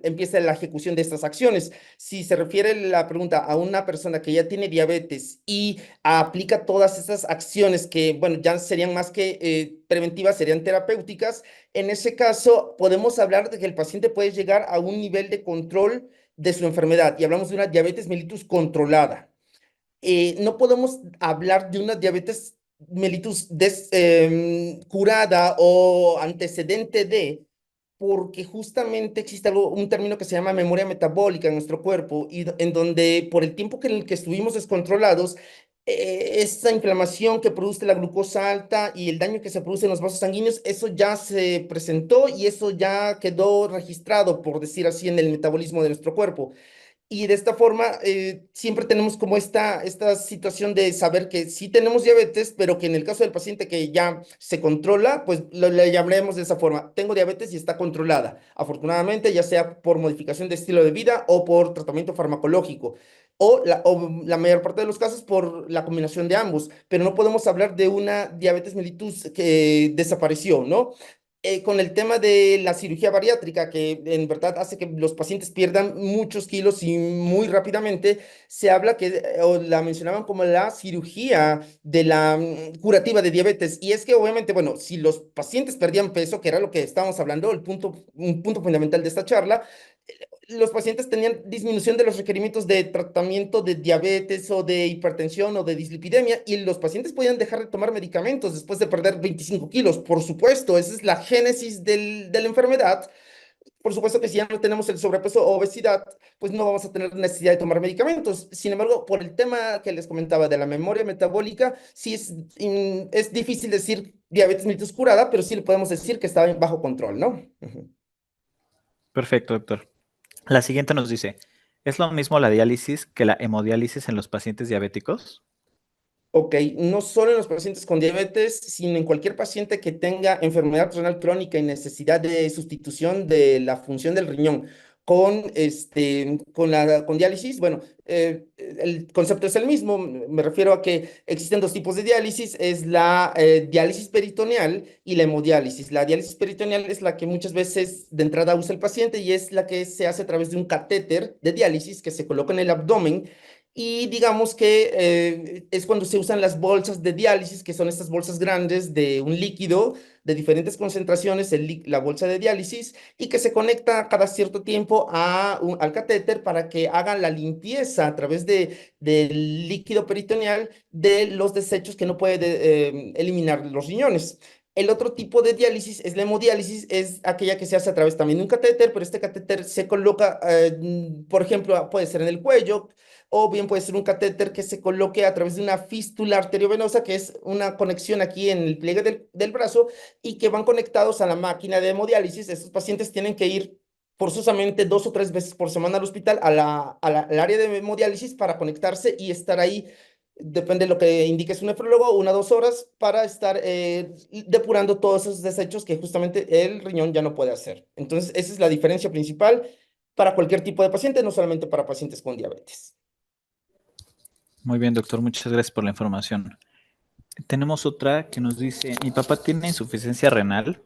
empieza la ejecución de estas acciones. Si se refiere la pregunta a una persona que ya tiene diabetes y aplica todas estas acciones que, bueno, ya serían más que preventivas, serían terapéuticas, en ese caso podemos hablar de que el paciente puede llegar a un nivel de control de su enfermedad y hablamos de una diabetes mellitus controlada. No podemos hablar de una diabetes mellitus curada o antecedente de, porque justamente existe un término que se llama memoria metabólica en nuestro cuerpo y en donde por el tiempo en el que estuvimos descontrolados, esa inflamación que produce la glucosa alta y el daño que se produce en los vasos sanguíneos, eso ya se presentó y eso ya quedó registrado, por decir así, en el metabolismo de nuestro cuerpo. Y de esta forma, siempre tenemos como esta situación de saber que sí tenemos diabetes, pero que en el caso del paciente que ya se controla, pues le llamaremos de esa forma. Tengo diabetes y está controlada. Afortunadamente, ya sea por modificación de estilo de vida o por tratamiento farmacológico, o la mayor parte de los casos por la combinación de ambos. Pero no podemos hablar de una diabetes mellitus que desapareció, ¿no? Con el tema de la cirugía bariátrica, que en verdad hace que los pacientes pierdan muchos kilos y muy rápidamente, se habla que, o la mencionaban como la cirugía de la curativa de diabetes. Y es que obviamente, bueno, si los pacientes perdían peso, que era lo que estábamos hablando, un punto fundamental de esta charla, los pacientes tenían disminución de los requerimientos de tratamiento de diabetes o de hipertensión o de dislipidemia y los pacientes podían dejar de tomar medicamentos después de perder 25 kilos. Por supuesto, esa es la génesis de la enfermedad. Por supuesto que si ya no tenemos el sobrepeso o obesidad, pues no vamos a tener necesidad de tomar medicamentos. Sin embargo, por el tema que les comentaba de la memoria metabólica, sí es difícil decir diabetes mellitus curada, pero sí le podemos decir que está bajo control, ¿no? Ujú. Perfecto, doctor. La siguiente nos dice, ¿es lo mismo la diálisis que la hemodiálisis en los pacientes diabéticos? Ok, no solo en los pacientes con diabetes, sino en cualquier paciente que tenga enfermedad renal crónica y necesidad de sustitución de la función del riñón con diálisis. Bueno, el concepto es el mismo. Me refiero a que existen dos tipos de diálisis, es la diálisis peritoneal y la hemodiálisis. La diálisis peritoneal es la que muchas veces de entrada usa el paciente y es la que se hace a través de un catéter de diálisis que se coloca en el abdomen y digamos que es cuando se usan las bolsas de diálisis, que son estas bolsas grandes de un líquido de diferentes concentraciones, la bolsa de diálisis, y que se conecta cada cierto tiempo al catéter para que hagan la limpieza a través del líquido peritoneal de los desechos que no puede eliminar los riñones. El otro tipo de diálisis es la hemodiálisis, es aquella que se hace a través también de un catéter, pero este catéter se coloca, por ejemplo, puede ser en el cuello, o bien puede ser un catéter que se coloque a través de una fístula arteriovenosa, que es una conexión aquí en el pliegue del brazo, y que van conectados a la máquina de hemodiálisis. Estos pacientes tienen que ir forzosamente 2 o 3 veces por semana al hospital, al área de hemodiálisis para conectarse y estar ahí, depende de lo que indique su nefrólogo, 1 o 2 horas para estar depurando todos esos desechos que justamente el riñón ya no puede hacer. Entonces, esa es la diferencia principal para cualquier tipo de paciente, no solamente para pacientes con diabetes. Muy bien, doctor, muchas gracias por la información. Tenemos otra que nos dice, mi papá tiene insuficiencia renal,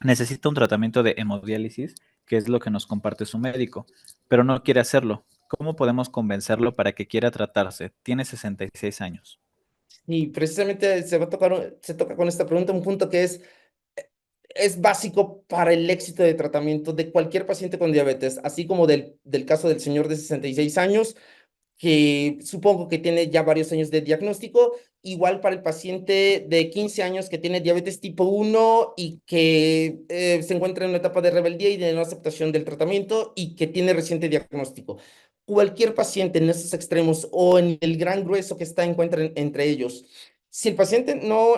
necesita un tratamiento de hemodiálisis, que es lo que nos comparte su médico, pero no quiere hacerlo. ¿Cómo podemos convencerlo para que quiera tratarse? Tiene 66 años. Y precisamente se toca con esta pregunta un punto que es básico para el éxito de tratamiento de cualquier paciente con diabetes, así como del caso del señor de 66 años, que supongo que tiene ya varios años de diagnóstico, igual para el paciente de 15 años que tiene diabetes tipo 1 y que se encuentra en una etapa de rebeldía y de no aceptación del tratamiento y que tiene reciente diagnóstico. Cualquier paciente en esos extremos o en el gran grueso que está encuentra entre ellos, si el paciente no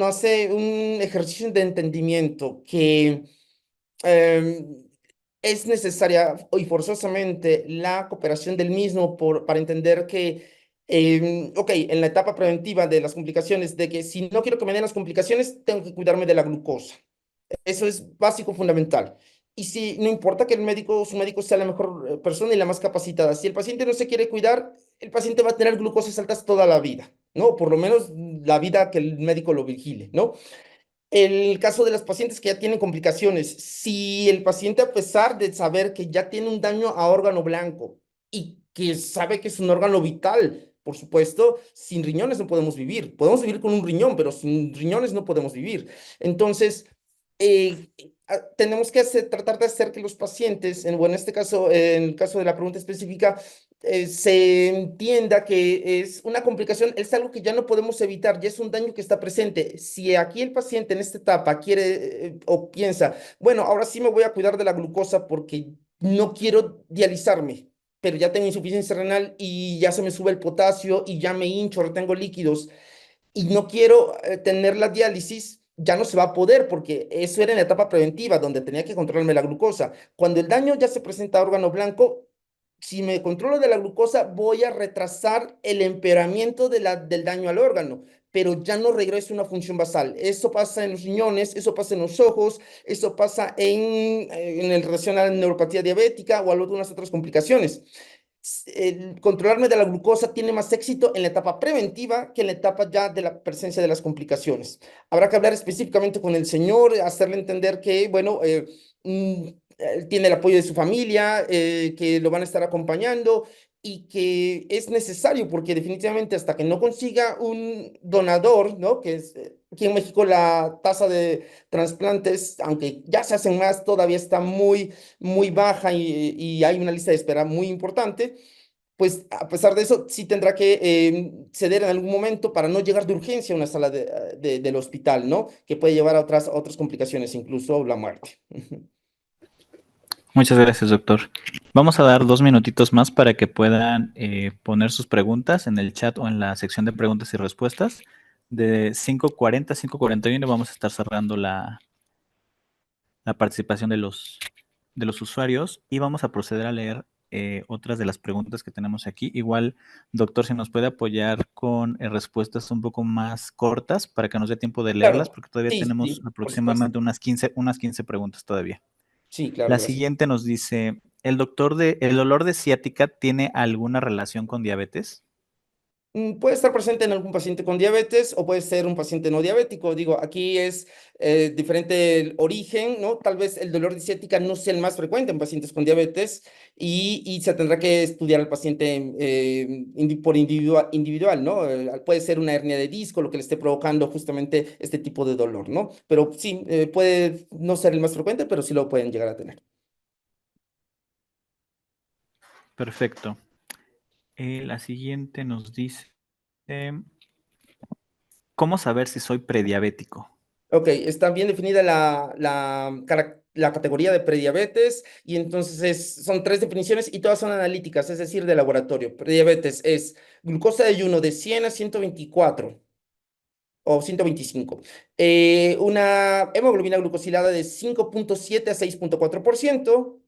hace un ejercicio de entendimiento que em, es necesaria y forzosamente la cooperación del mismo para entender que, ok, en la etapa preventiva de las complicaciones, de que si no quiero que me den las complicaciones, tengo que cuidarme de la glucosa. Eso es básico, fundamental. Y si no importa que su médico sea la mejor persona y la más capacitada, si el paciente no se quiere cuidar, el paciente va a tener glucosas altas toda la vida, ¿no? Por lo menos la vida que el médico lo vigile, ¿no? El caso de los pacientes que ya tienen complicaciones, si el paciente, a pesar de saber que ya tiene un daño a órgano blanco y que sabe que es un órgano vital, por supuesto, sin riñones no podemos vivir. Podemos vivir con un riñón, pero sin riñones no podemos vivir. Entonces, tenemos que tratar de hacer que los pacientes, en este caso, en el caso de la pregunta específica, se entienda que es una complicación, es algo que ya no podemos evitar, ya es un daño que está presente. Si aquí el paciente en esta etapa quiere o piensa, bueno, ahora sí me voy a cuidar de la glucosa porque no quiero dializarme, pero ya tengo insuficiencia renal y ya se me sube el potasio y ya me hincho, retengo líquidos y no quiero tener la diálisis, ya no se va a poder porque eso era en la etapa preventiva donde tenía que controlarme la glucosa. Cuando el daño ya se presenta a órgano blanco, si me controlo de la glucosa, voy a retrasar el empeoramiento del daño al órgano, pero ya no regreso a una función basal. Eso pasa en los riñones, eso pasa en los ojos, eso pasa en relación a la neuropatía diabética o a algunas otras complicaciones. El controlarme de la glucosa tiene más éxito en la etapa preventiva que en la etapa ya de la presencia de las complicaciones. Habrá que hablar específicamente con el señor, hacerle entender que, bueno, él tiene el apoyo de su familia, que lo van a estar acompañando y que es necesario porque definitivamente hasta que no consiga un donador, ¿no? Que es aquí en México la tasa de trasplantes, aunque ya se hacen más, todavía está muy baja y hay una lista de espera muy importante, pues a pesar de eso, sí tendrá que ceder en algún momento para no llegar de urgencia a una sala del hospital, ¿no? Que puede llevar a otras complicaciones, incluso la muerte. Muchas gracias, doctor. Vamos a dar 2 minutitos más para que puedan poner sus preguntas en el chat o en la sección de preguntas y respuestas. De 5:40 a 5:41 vamos a estar cerrando la participación de los usuarios y vamos a proceder a leer otras de las preguntas que tenemos aquí. Igual, doctor, si nos puede apoyar con respuestas un poco más cortas para que nos dé tiempo de leerlas, Claro, porque todavía sí, tenemos sí, por supuesto. aproximadamente unas 15 preguntas todavía. Sí, claro, La gracias. siguiente nos dice, ¿el dolor de ciática tiene alguna relación con diabetes? Puede estar presente en algún paciente con diabetes o puede ser un paciente no diabético. Digo, aquí es diferente el origen, ¿no? Tal vez el dolor de ciática no sea el más frecuente en pacientes con diabetes y se tendrá que estudiar al paciente por individual, ¿no? Puede ser una hernia de disco lo que le esté provocando justamente este tipo de dolor, ¿no? Pero sí, puede no ser el más frecuente, pero sí lo pueden llegar a tener. Perfecto. La siguiente nos dice, ¿cómo saber si soy prediabético? Ok, está bien definida la categoría de prediabetes y entonces son tres definiciones y todas son analíticas, es decir, de laboratorio. Prediabetes es glucosa de ayuno de 100 a 124 o 125. Una hemoglobina glucosilada de 5,7 a 6,4%.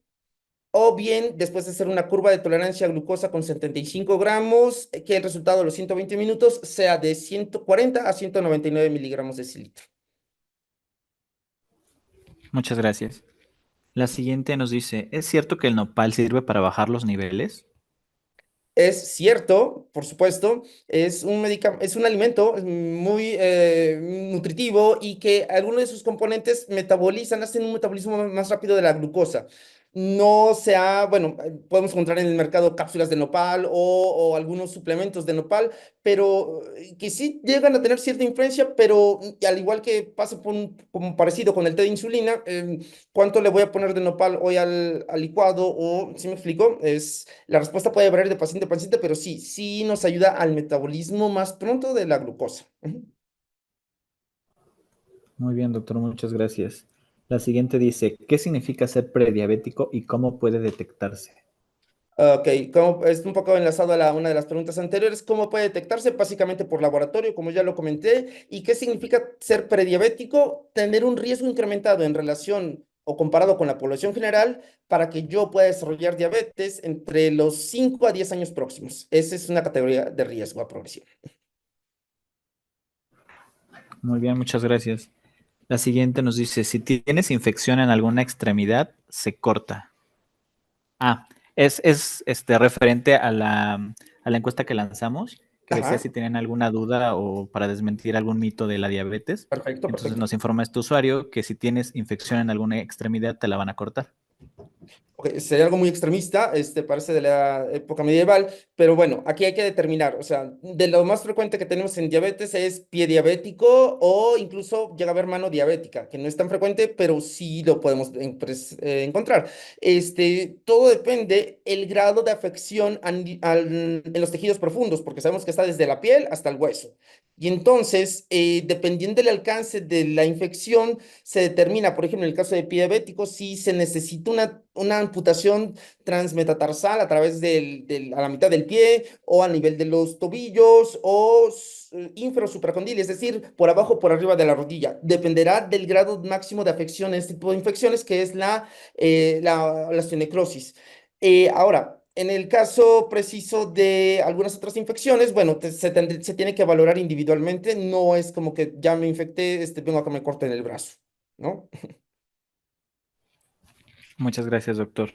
O bien, después de hacer una curva de tolerancia a glucosa con 75 gramos, que el resultado de los 120 minutos sea de 140 a 199 miligramos de cilitro. Muchas gracias. La siguiente nos dice, ¿es cierto que el nopal sirve para bajar los niveles? Es cierto, por supuesto, es un alimento muy nutritivo y que algunos de sus componentes metabolizan, hacen un metabolismo más rápido de la glucosa. No bueno, podemos encontrar en el mercado cápsulas de nopal o algunos suplementos de nopal, pero que sí llegan a tener cierta influencia, pero al igual que pasa como parecido con el té de insulina, ¿cuánto le voy a poner de nopal hoy al licuado? O, si me explico, la respuesta puede variar de paciente a paciente, pero sí, sí nos ayuda al metabolismo más pronto de la glucosa. Ujú. Muy bien, doctor, muchas gracias. La siguiente dice, ¿qué significa ser prediabético y cómo puede detectarse? Ok, es un poco enlazado a una de las preguntas anteriores. ¿Cómo puede detectarse? Básicamente por laboratorio, como ya lo comenté. ¿Y qué significa ser prediabético? Tener un riesgo incrementado en relación o comparado con la población general para que yo pueda desarrollar diabetes entre los 5 a 10 años próximos. Esa es una categoría de riesgo a progresión. Muy bien, muchas gracias. La siguiente nos dice, si tienes infección en alguna extremidad, se corta. Ah, es referente a la encuesta que lanzamos, que decía Ajá, si tenían alguna duda o para desmentir algún mito de la diabetes. perfecto, Entonces perfecto. nos informa este usuario que si tienes infección en alguna extremidad, te la van a cortar. Ok, sería algo muy extremista, parece de la época medieval, pero bueno, aquí hay que determinar, o sea, de lo más frecuente que tenemos en diabetes es pie diabético o incluso llega a haber mano diabética, que no es tan frecuente, pero sí lo podemos encontrar. Todo depende el grado de afección en los tejidos profundos, porque sabemos que está desde la piel hasta el hueso. Y entonces, dependiendo del alcance de la infección, se determina, por ejemplo, en el caso de pie diabético, si se necesita una amputación transmetatarsal a través a la mitad del pie o a nivel de los tobillos o infrasupracondil, es decir, por abajo o por arriba de la rodilla. Dependerá del grado máximo de afección en este tipo de infecciones, que es la osteonecrosis. Ahora, en el caso preciso de algunas otras infecciones, bueno, se tiene que valorar individualmente, no es como que ya me infecté, vengo a que me corten el brazo, ¿no? Muchas gracias, doctor.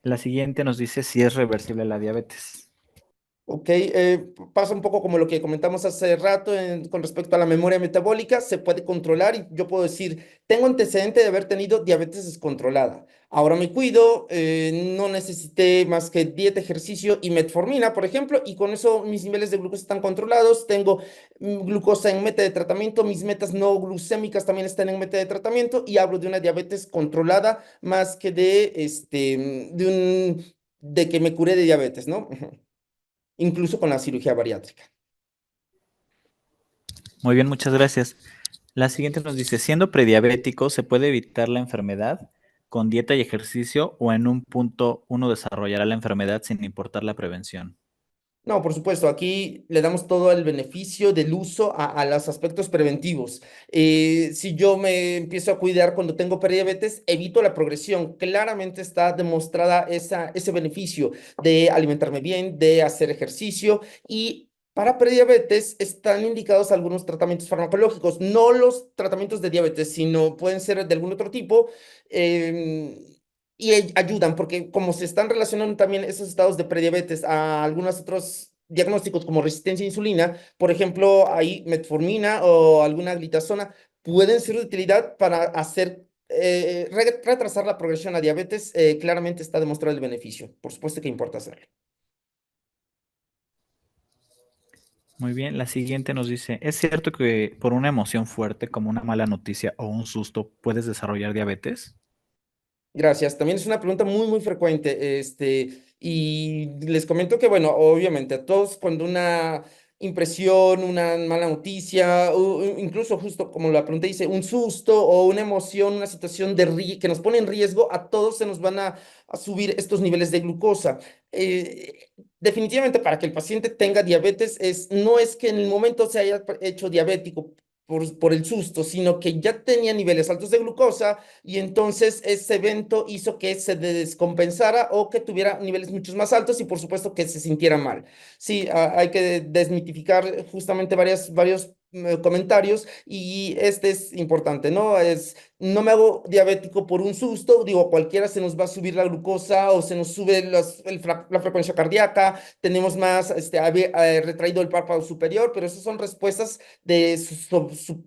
La siguiente nos dice si es reversible la diabetes. Ok, pasa un poco como lo que comentamos hace rato con respecto a la memoria metabólica, se puede controlar y yo puedo decir, tengo antecedente de haber tenido diabetes descontrolada. Ahora me cuido, no necesité más que dieta, ejercicio y metformina, por ejemplo, y con eso mis niveles de glucosa están controlados, tengo glucosa en meta de tratamiento, mis metas no glucémicas también están en meta de tratamiento y hablo de una diabetes controlada más que de que me curé de diabetes, ¿no? Incluso con la cirugía bariátrica. Muy bien, muchas gracias. La siguiente nos dice, siendo prediabético, ¿se puede evitar la enfermedad con dieta y ejercicio o en un punto uno desarrollará la enfermedad sin importar la prevención? No, por supuesto, aquí le damos todo el beneficio del uso a los aspectos preventivos. Si yo me empiezo a cuidar cuando tengo prediabetes, evito la progresión. Claramente está demostrada ese beneficio de alimentarme bien, de hacer ejercicio y para prediabetes están indicados algunos tratamientos farmacológicos, no los tratamientos de diabetes, sino pueden ser de algún otro tipo. em, y ayudan porque como se están relacionando también esos estados de prediabetes a algunos otros diagnósticos como resistencia a insulina, por ejemplo, hay metformina o alguna glitazona, pueden ser de utilidad para retrasar la progresión a diabetes. Claramente está demostrado el beneficio. Por supuesto que importa hacerlo. Muy bien, la siguiente nos dice, ¿es cierto que por una emoción fuerte como una mala noticia o un susto puedes desarrollar diabetes? Gracias. También es una pregunta muy, muy frecuente. Y les comento que, bueno, obviamente, a todos cuando impresión, una mala noticia, o incluso justo como la pregunta dice, un susto o una emoción, una situación que nos pone en riesgo, a todos se nos van a subir estos niveles de glucosa. Definitivamente para que el paciente tenga diabetes no es que en el momento se haya hecho diabético por el susto, sino que ya tenía niveles altos de glucosa y entonces ese evento hizo que se descompensara o que tuviera niveles muchos más altos y por supuesto que se sintiera mal. Sí, hay que desmitificar justamente varios comentarios y este es importante, ¿no? No me hago diabético por un susto, digo, a cualquiera se nos va a subir la glucosa o se nos sube la frecuencia cardíaca, tenemos más retraído el párpado superior, pero esas son respuestas de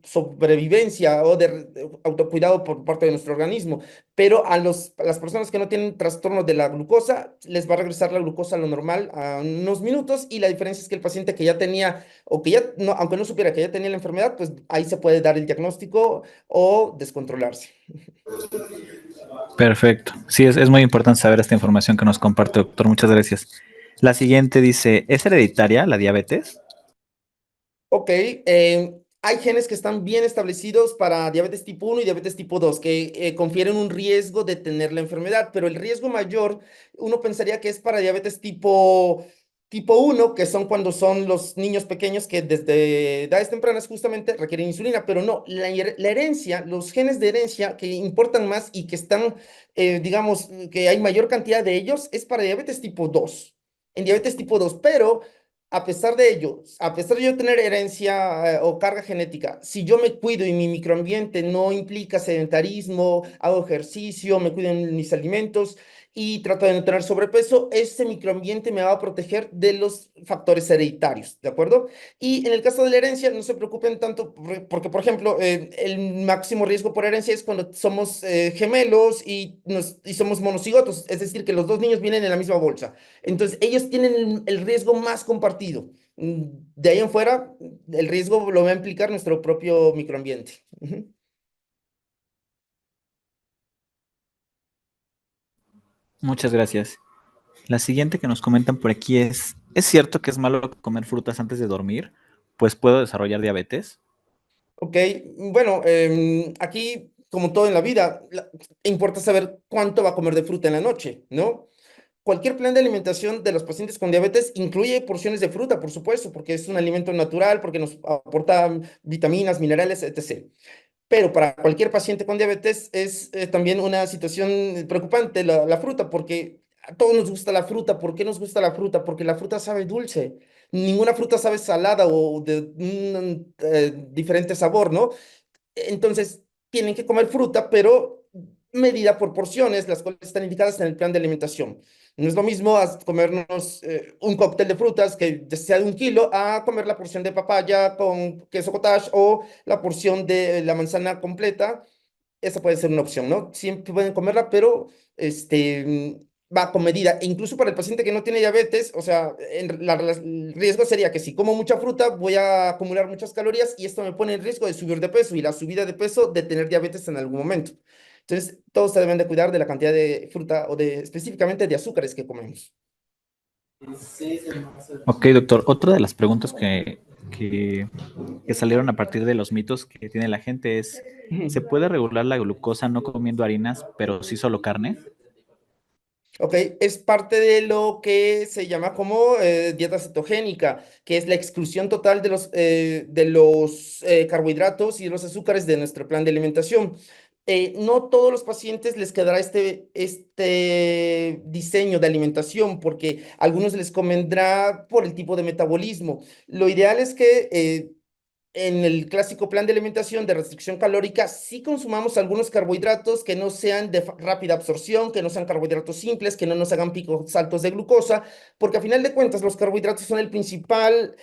sobrevivencia o de autocuidado por parte de nuestro organismo. Pero a las personas que no tienen trastorno de la glucosa, les va a regresar la glucosa a lo normal a unos minutos y la diferencia es que el paciente que ya tenía o que ya, no, aunque no supiera que ya tenía la enfermedad, pues ahí se puede dar el diagnóstico o descontrolarse. Perfecto. Sí, es muy importante saber esta información que nos comparte, doctor. Muchas gracias. La siguiente dice, ¿es hereditaria la diabetes? Ok, hay genes que están bien establecidos para diabetes tipo 1 y diabetes tipo 2 que confieren un riesgo de tener la enfermedad, pero el riesgo mayor, uno pensaría que es para diabetes tipo 1, que son cuando son los niños pequeños que desde edades tempranas justamente requieren insulina, pero no, la herencia, los genes de herencia que importan más y que están, digamos, que hay mayor cantidad de ellos, es para diabetes tipo 2. En diabetes tipo 2, pero a pesar de ello, a pesar de yo tener herencia o carga genética, si yo me cuido y mi microambiente no implica sedentarismo, hago ejercicio, me cuido en mis alimentos y trato de no tener sobrepeso, ese microambiente me va a proteger de los factores hereditarios, ¿de acuerdo? Y en el caso de la herencia, no se preocupen tanto porque, por ejemplo, el máximo riesgo por herencia es cuando somos gemelos y somos monocigotos, es decir, que los dos niños vienen en la misma bolsa. Entonces, ellos tienen el riesgo más compartido. De ahí en fuera, el riesgo lo va a implicar nuestro propio microambiente. Ujú. Muchas gracias. La siguiente que nos comentan por aquí ¿es cierto que es malo comer frutas antes de dormir? Pues puedo desarrollar diabetes. Ok, bueno, aquí, como todo en la vida, importa saber cuánto va a comer de fruta en la noche, ¿no? Cualquier plan de alimentación de los pacientes con diabetes incluye porciones de fruta, por supuesto, porque es un alimento natural, porque nos aporta vitaminas, minerales, etc. Pero para cualquier paciente con diabetes es también una situación preocupante la fruta, porque a todos nos gusta la fruta. ¿Por qué nos gusta la fruta? Porque la fruta sabe dulce. Ninguna fruta sabe salada o de un diferente sabor, ¿no? Entonces, tienen que comer fruta, pero medida por porciones, las cuales están indicadas en el plan de alimentación. No es lo mismo comernos un cóctel de frutas que sea de 1 kilo a comer la porción de papaya con queso cottage o la porción de la manzana completa. Esa puede ser una opción, ¿no? Siempre pueden comerla, pero va con medida. E incluso para el paciente que no tiene diabetes, o sea, el riesgo sería que si como mucha fruta, voy a acumular muchas calorías y esto me pone en riesgo de subir de peso y la subida de peso de tener diabetes en algún momento. Entonces, todos se deben de cuidar de la cantidad de fruta o específicamente de azúcares que comemos. Ok, doctor. Otra de las preguntas que salieron a partir de los mitos que tiene la gente es, ¿se puede regular la glucosa no comiendo harinas, pero sí solo carne? Ok, es parte de lo que se llama como dieta cetogénica, que es la exclusión total de los carbohidratos y de los azúcares de nuestro plan de alimentación. No todos los pacientes les quedará este diseño de alimentación porque a algunos les convendrá por el tipo de metabolismo. Lo ideal es que en el clásico plan de alimentación de restricción calórica, sí consumamos algunos carbohidratos que no sean de rápida absorción, que no sean carbohidratos simples, que no nos hagan picos altos de glucosa, porque a final de cuentas los carbohidratos son el principal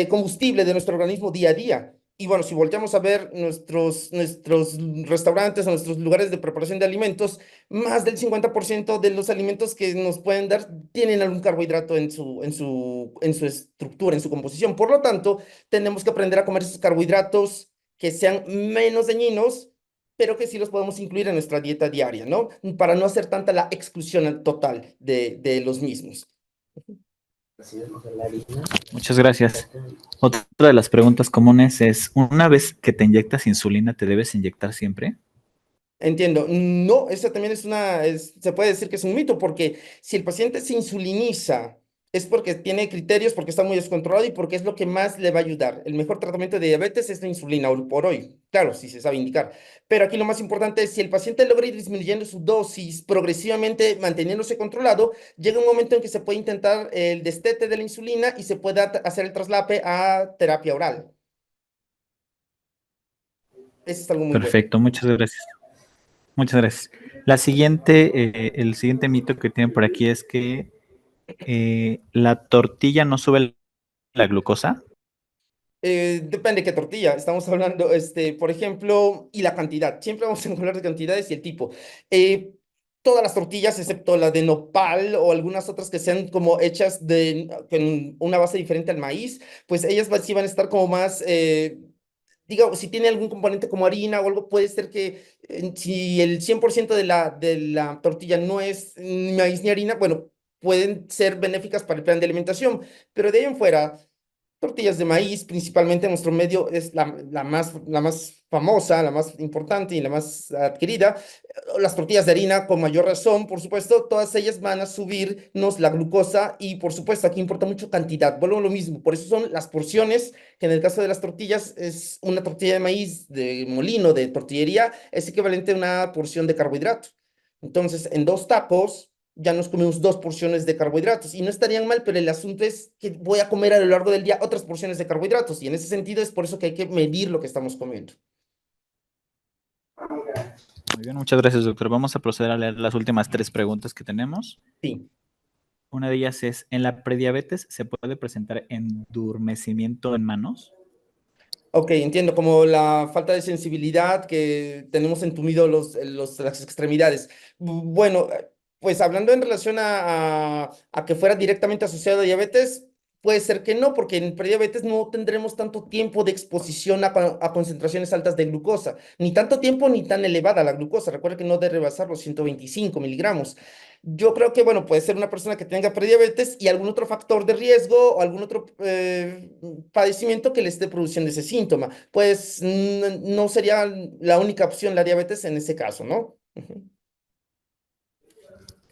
combustible de nuestro organismo día a día. Y bueno, si volteamos a ver nuestros restaurantes o nuestros lugares de preparación de alimentos, más del 50% de los alimentos que nos pueden dar tienen algún carbohidrato en su estructura, en su composición. Por lo tanto, tenemos que aprender a comer esos carbohidratos que sean menos dañinos, pero que sí los podemos incluir en nuestra dieta diaria, ¿no? Para no hacer tanta la exclusión total de los mismos. Muchas gracias. Otra de las preguntas comunes es, una vez que te inyectas insulina, ¿te debes inyectar siempre? Entiendo. No, esa también se puede decir que es un mito, porque si el paciente se insuliniza, es porque tiene criterios, porque está muy descontrolado y porque es lo que más le va a ayudar. El mejor tratamiento de diabetes es la insulina hoy por hoy. Claro, si se sabe indicar. Pero aquí lo más importante es si el paciente logra ir disminuyendo su dosis progresivamente, manteniéndose controlado, llega un momento en que se puede intentar el destete de la insulina y se puede hacer el traslape a terapia oral. Eso es algo muy bueno. Perfecto, muchas gracias. Muchas gracias. La siguiente, el siguiente mito que tienen por aquí es que la tortilla no sube la glucosa. Depende de qué tortilla. Estamos hablando, por ejemplo, y la cantidad. Siempre vamos a hablar de cantidades y el tipo. Eh, Todas las tortillas, excepto la de nopal o algunas otras que sean como hechas con una base diferente al maíz, pues ellas sí van a estar como más, digamos, si tiene algún componente como harina o algo, puede ser que si el 100% de la tortilla no es ni maíz ni harina, bueno, pueden ser benéficas para el plan de alimentación. Pero de ahí en fuera tortillas de maíz, principalmente en nuestro medio, es la más famosa, la más importante y la más adquirida. Las tortillas de harina, con mayor razón, por supuesto, todas ellas van a subirnos la glucosa y, por supuesto, aquí importa mucho cantidad. Vuelvo a lo mismo, por eso son las porciones, que en el caso de las tortillas es una tortilla de maíz de molino, de tortillería, es equivalente a una porción de carbohidrato. Entonces, en dos tacos ya nos comemos dos porciones de carbohidratos y no estarían mal, pero el asunto es que voy a comer a lo largo del día otras porciones de carbohidratos y en ese sentido es por eso que hay que medir lo que estamos comiendo. Muy bien, muchas gracias, doctor. Vamos a proceder a leer las últimas tres preguntas que tenemos. Sí. Una de ellas es, ¿en la prediabetes se puede presentar endurmecimiento en manos? Ok, entiendo, como la falta de sensibilidad que tenemos entumido las extremidades. Bueno, pues hablando en relación a que fuera directamente asociado a diabetes, puede ser que no, porque en prediabetes no tendremos tanto tiempo de exposición a concentraciones altas de glucosa, ni tanto tiempo ni tan elevada la glucosa. Recuerda que no debe rebasar los 125 miligramos. Yo creo que, bueno, puede ser una persona que tenga prediabetes y algún otro factor de riesgo o algún otro padecimiento que le esté produciendo ese síntoma. Pues no sería la única opción la diabetes en ese caso, ¿no? Ujú.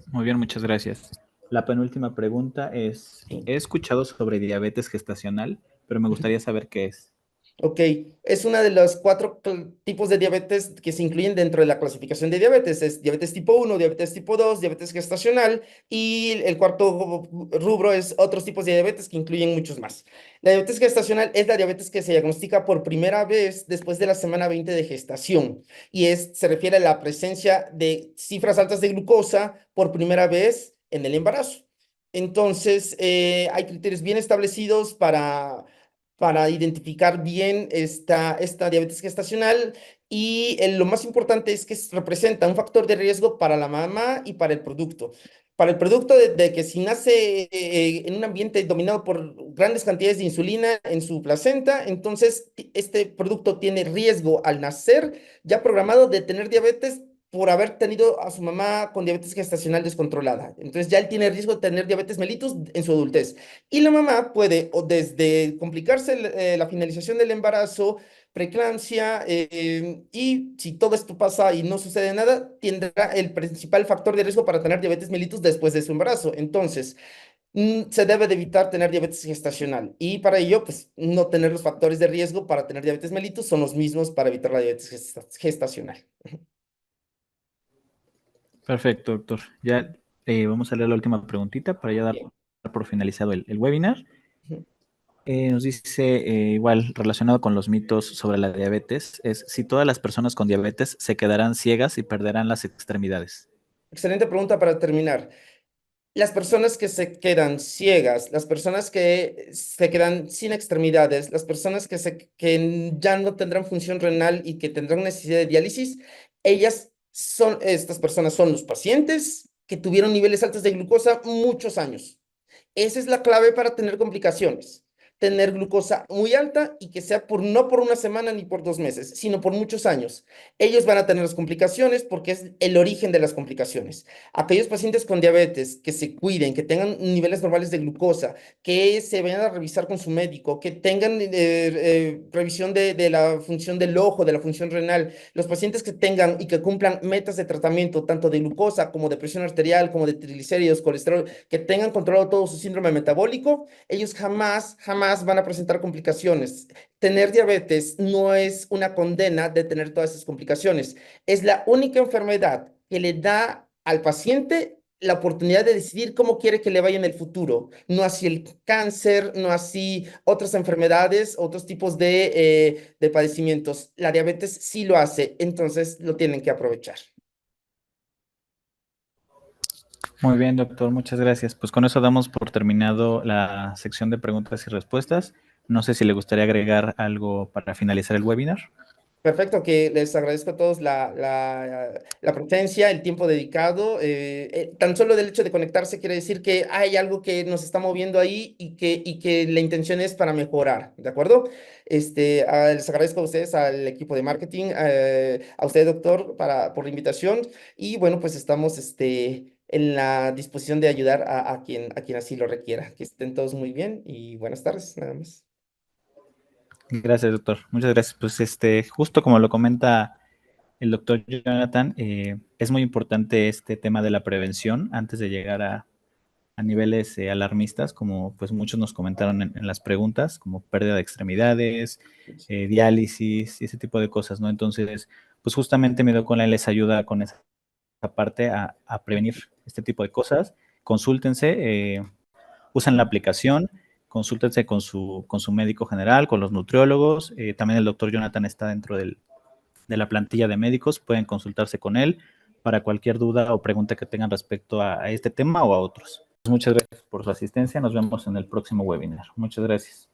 Muy bien, muchas gracias. La penúltima pregunta es, Sí. he escuchado sobre diabetes gestacional, pero me Ujú. gustaría saber qué es. Ok, es una de los cuatro tipos de diabetes que se incluyen dentro de la clasificación de diabetes. Es diabetes tipo 1, diabetes tipo 2, diabetes gestacional y el cuarto rubro es otros tipos de diabetes que incluyen muchos más. La diabetes gestacional es la diabetes que se diagnostica por primera vez después de la semana 20 de gestación y se refiere a la presencia de cifras altas de glucosa por primera vez en el embarazo. Entonces, hay criterios bien establecidos para identificar bien esta diabetes gestacional y lo más importante es que representa un factor de riesgo para la mamá y para el producto. Para el producto de que si nace en un ambiente dominado por grandes cantidades de insulina en su placenta, entonces este producto tiene riesgo al nacer ya programado de tener diabetes por haber tenido a su mamá con diabetes gestacional descontrolada. Entonces ya él tiene riesgo de tener diabetes mellitus en su adultez. Y la mamá puede, o desde complicarse la finalización del embarazo, preeclampsia, y si todo esto pasa y no sucede nada, tendrá el principal factor de riesgo para tener diabetes mellitus después de su embarazo. Entonces, se debe de evitar tener diabetes gestacional. Y para ello, pues, no tener los factores de riesgo para tener diabetes mellitus son los mismos para evitar la diabetes gestacional. Perfecto, doctor. Ya vamos a leer la última preguntita para ya dar Bien. por finalizado el webinar. Ujú. Nos dice, igual, relacionado con los mitos sobre la diabetes, es si todas las personas con diabetes se quedarán ciegas y perderán las extremidades. Excelente pregunta para terminar. Las personas que se quedan ciegas, las personas que se quedan sin extremidades, las personas que ya no tendrán función renal y que tendrán necesidad de diálisis, estas personas son los pacientes que tuvieron niveles altos de glucosa muchos años. Esa es la clave para tener complicaciones. tener glucosa muy alta y que sea no por una semana ni por 2 meses, sino por muchos años. Ellos van a tener las complicaciones porque es el origen de las complicaciones. Aquellos pacientes con diabetes que se cuiden, que tengan niveles normales de glucosa, que se vayan a revisar con su médico, que tengan revisión de la función del ojo, de la función renal, los pacientes que tengan y que cumplan metas de tratamiento, tanto de glucosa como de presión arterial, como de triglicéridos, colesterol, que tengan controlado todo su síndrome metabólico, ellos jamás, jamás van a presentar complicaciones. Tener diabetes no es una condena de tener todas esas complicaciones. Es la única enfermedad que le da al paciente la oportunidad de decidir cómo quiere que le vaya en el futuro, no así el cáncer, no así otras enfermedades, otros tipos de padecimientos. La diabetes sí lo hace, entonces lo tienen que aprovechar. Muy bien, doctor, muchas gracias. Pues con eso damos por terminado la sección de preguntas y respuestas. No sé si le gustaría agregar algo para finalizar el webinar. Perfecto, que les agradezco a todos la presencia, el tiempo dedicado. Tan solo del hecho de conectarse quiere decir que hay algo que nos está moviendo ahí y que la intención es para mejorar, ¿de acuerdo? Les agradezco a ustedes, al equipo de marketing, a usted, doctor, por la invitación. Y bueno, pues estamos en la disposición de ayudar a quien así lo requiera. Que estén todos muy bien y buenas tardes, nada más. Gracias, doctor. Muchas gracias. Pues justo como lo comenta el doctor Jonathan, es muy importante este tema de la prevención antes de llegar a niveles alarmistas, como pues muchos nos comentaron en las preguntas, como pérdida de extremidades, diálisis y ese tipo de cosas, ¿no? Entonces, pues justamente Medocona les ayuda con esa parte a prevenir este tipo de cosas. Consúltense, usan la aplicación, consúltense con su médico general, con los nutriólogos. También el doctor Jonathan está dentro de la plantilla de médicos, pueden consultarse con él para cualquier duda o pregunta que tengan respecto a este tema o a otros. Muchas gracias por su asistencia, nos vemos en el próximo webinar. Muchas gracias.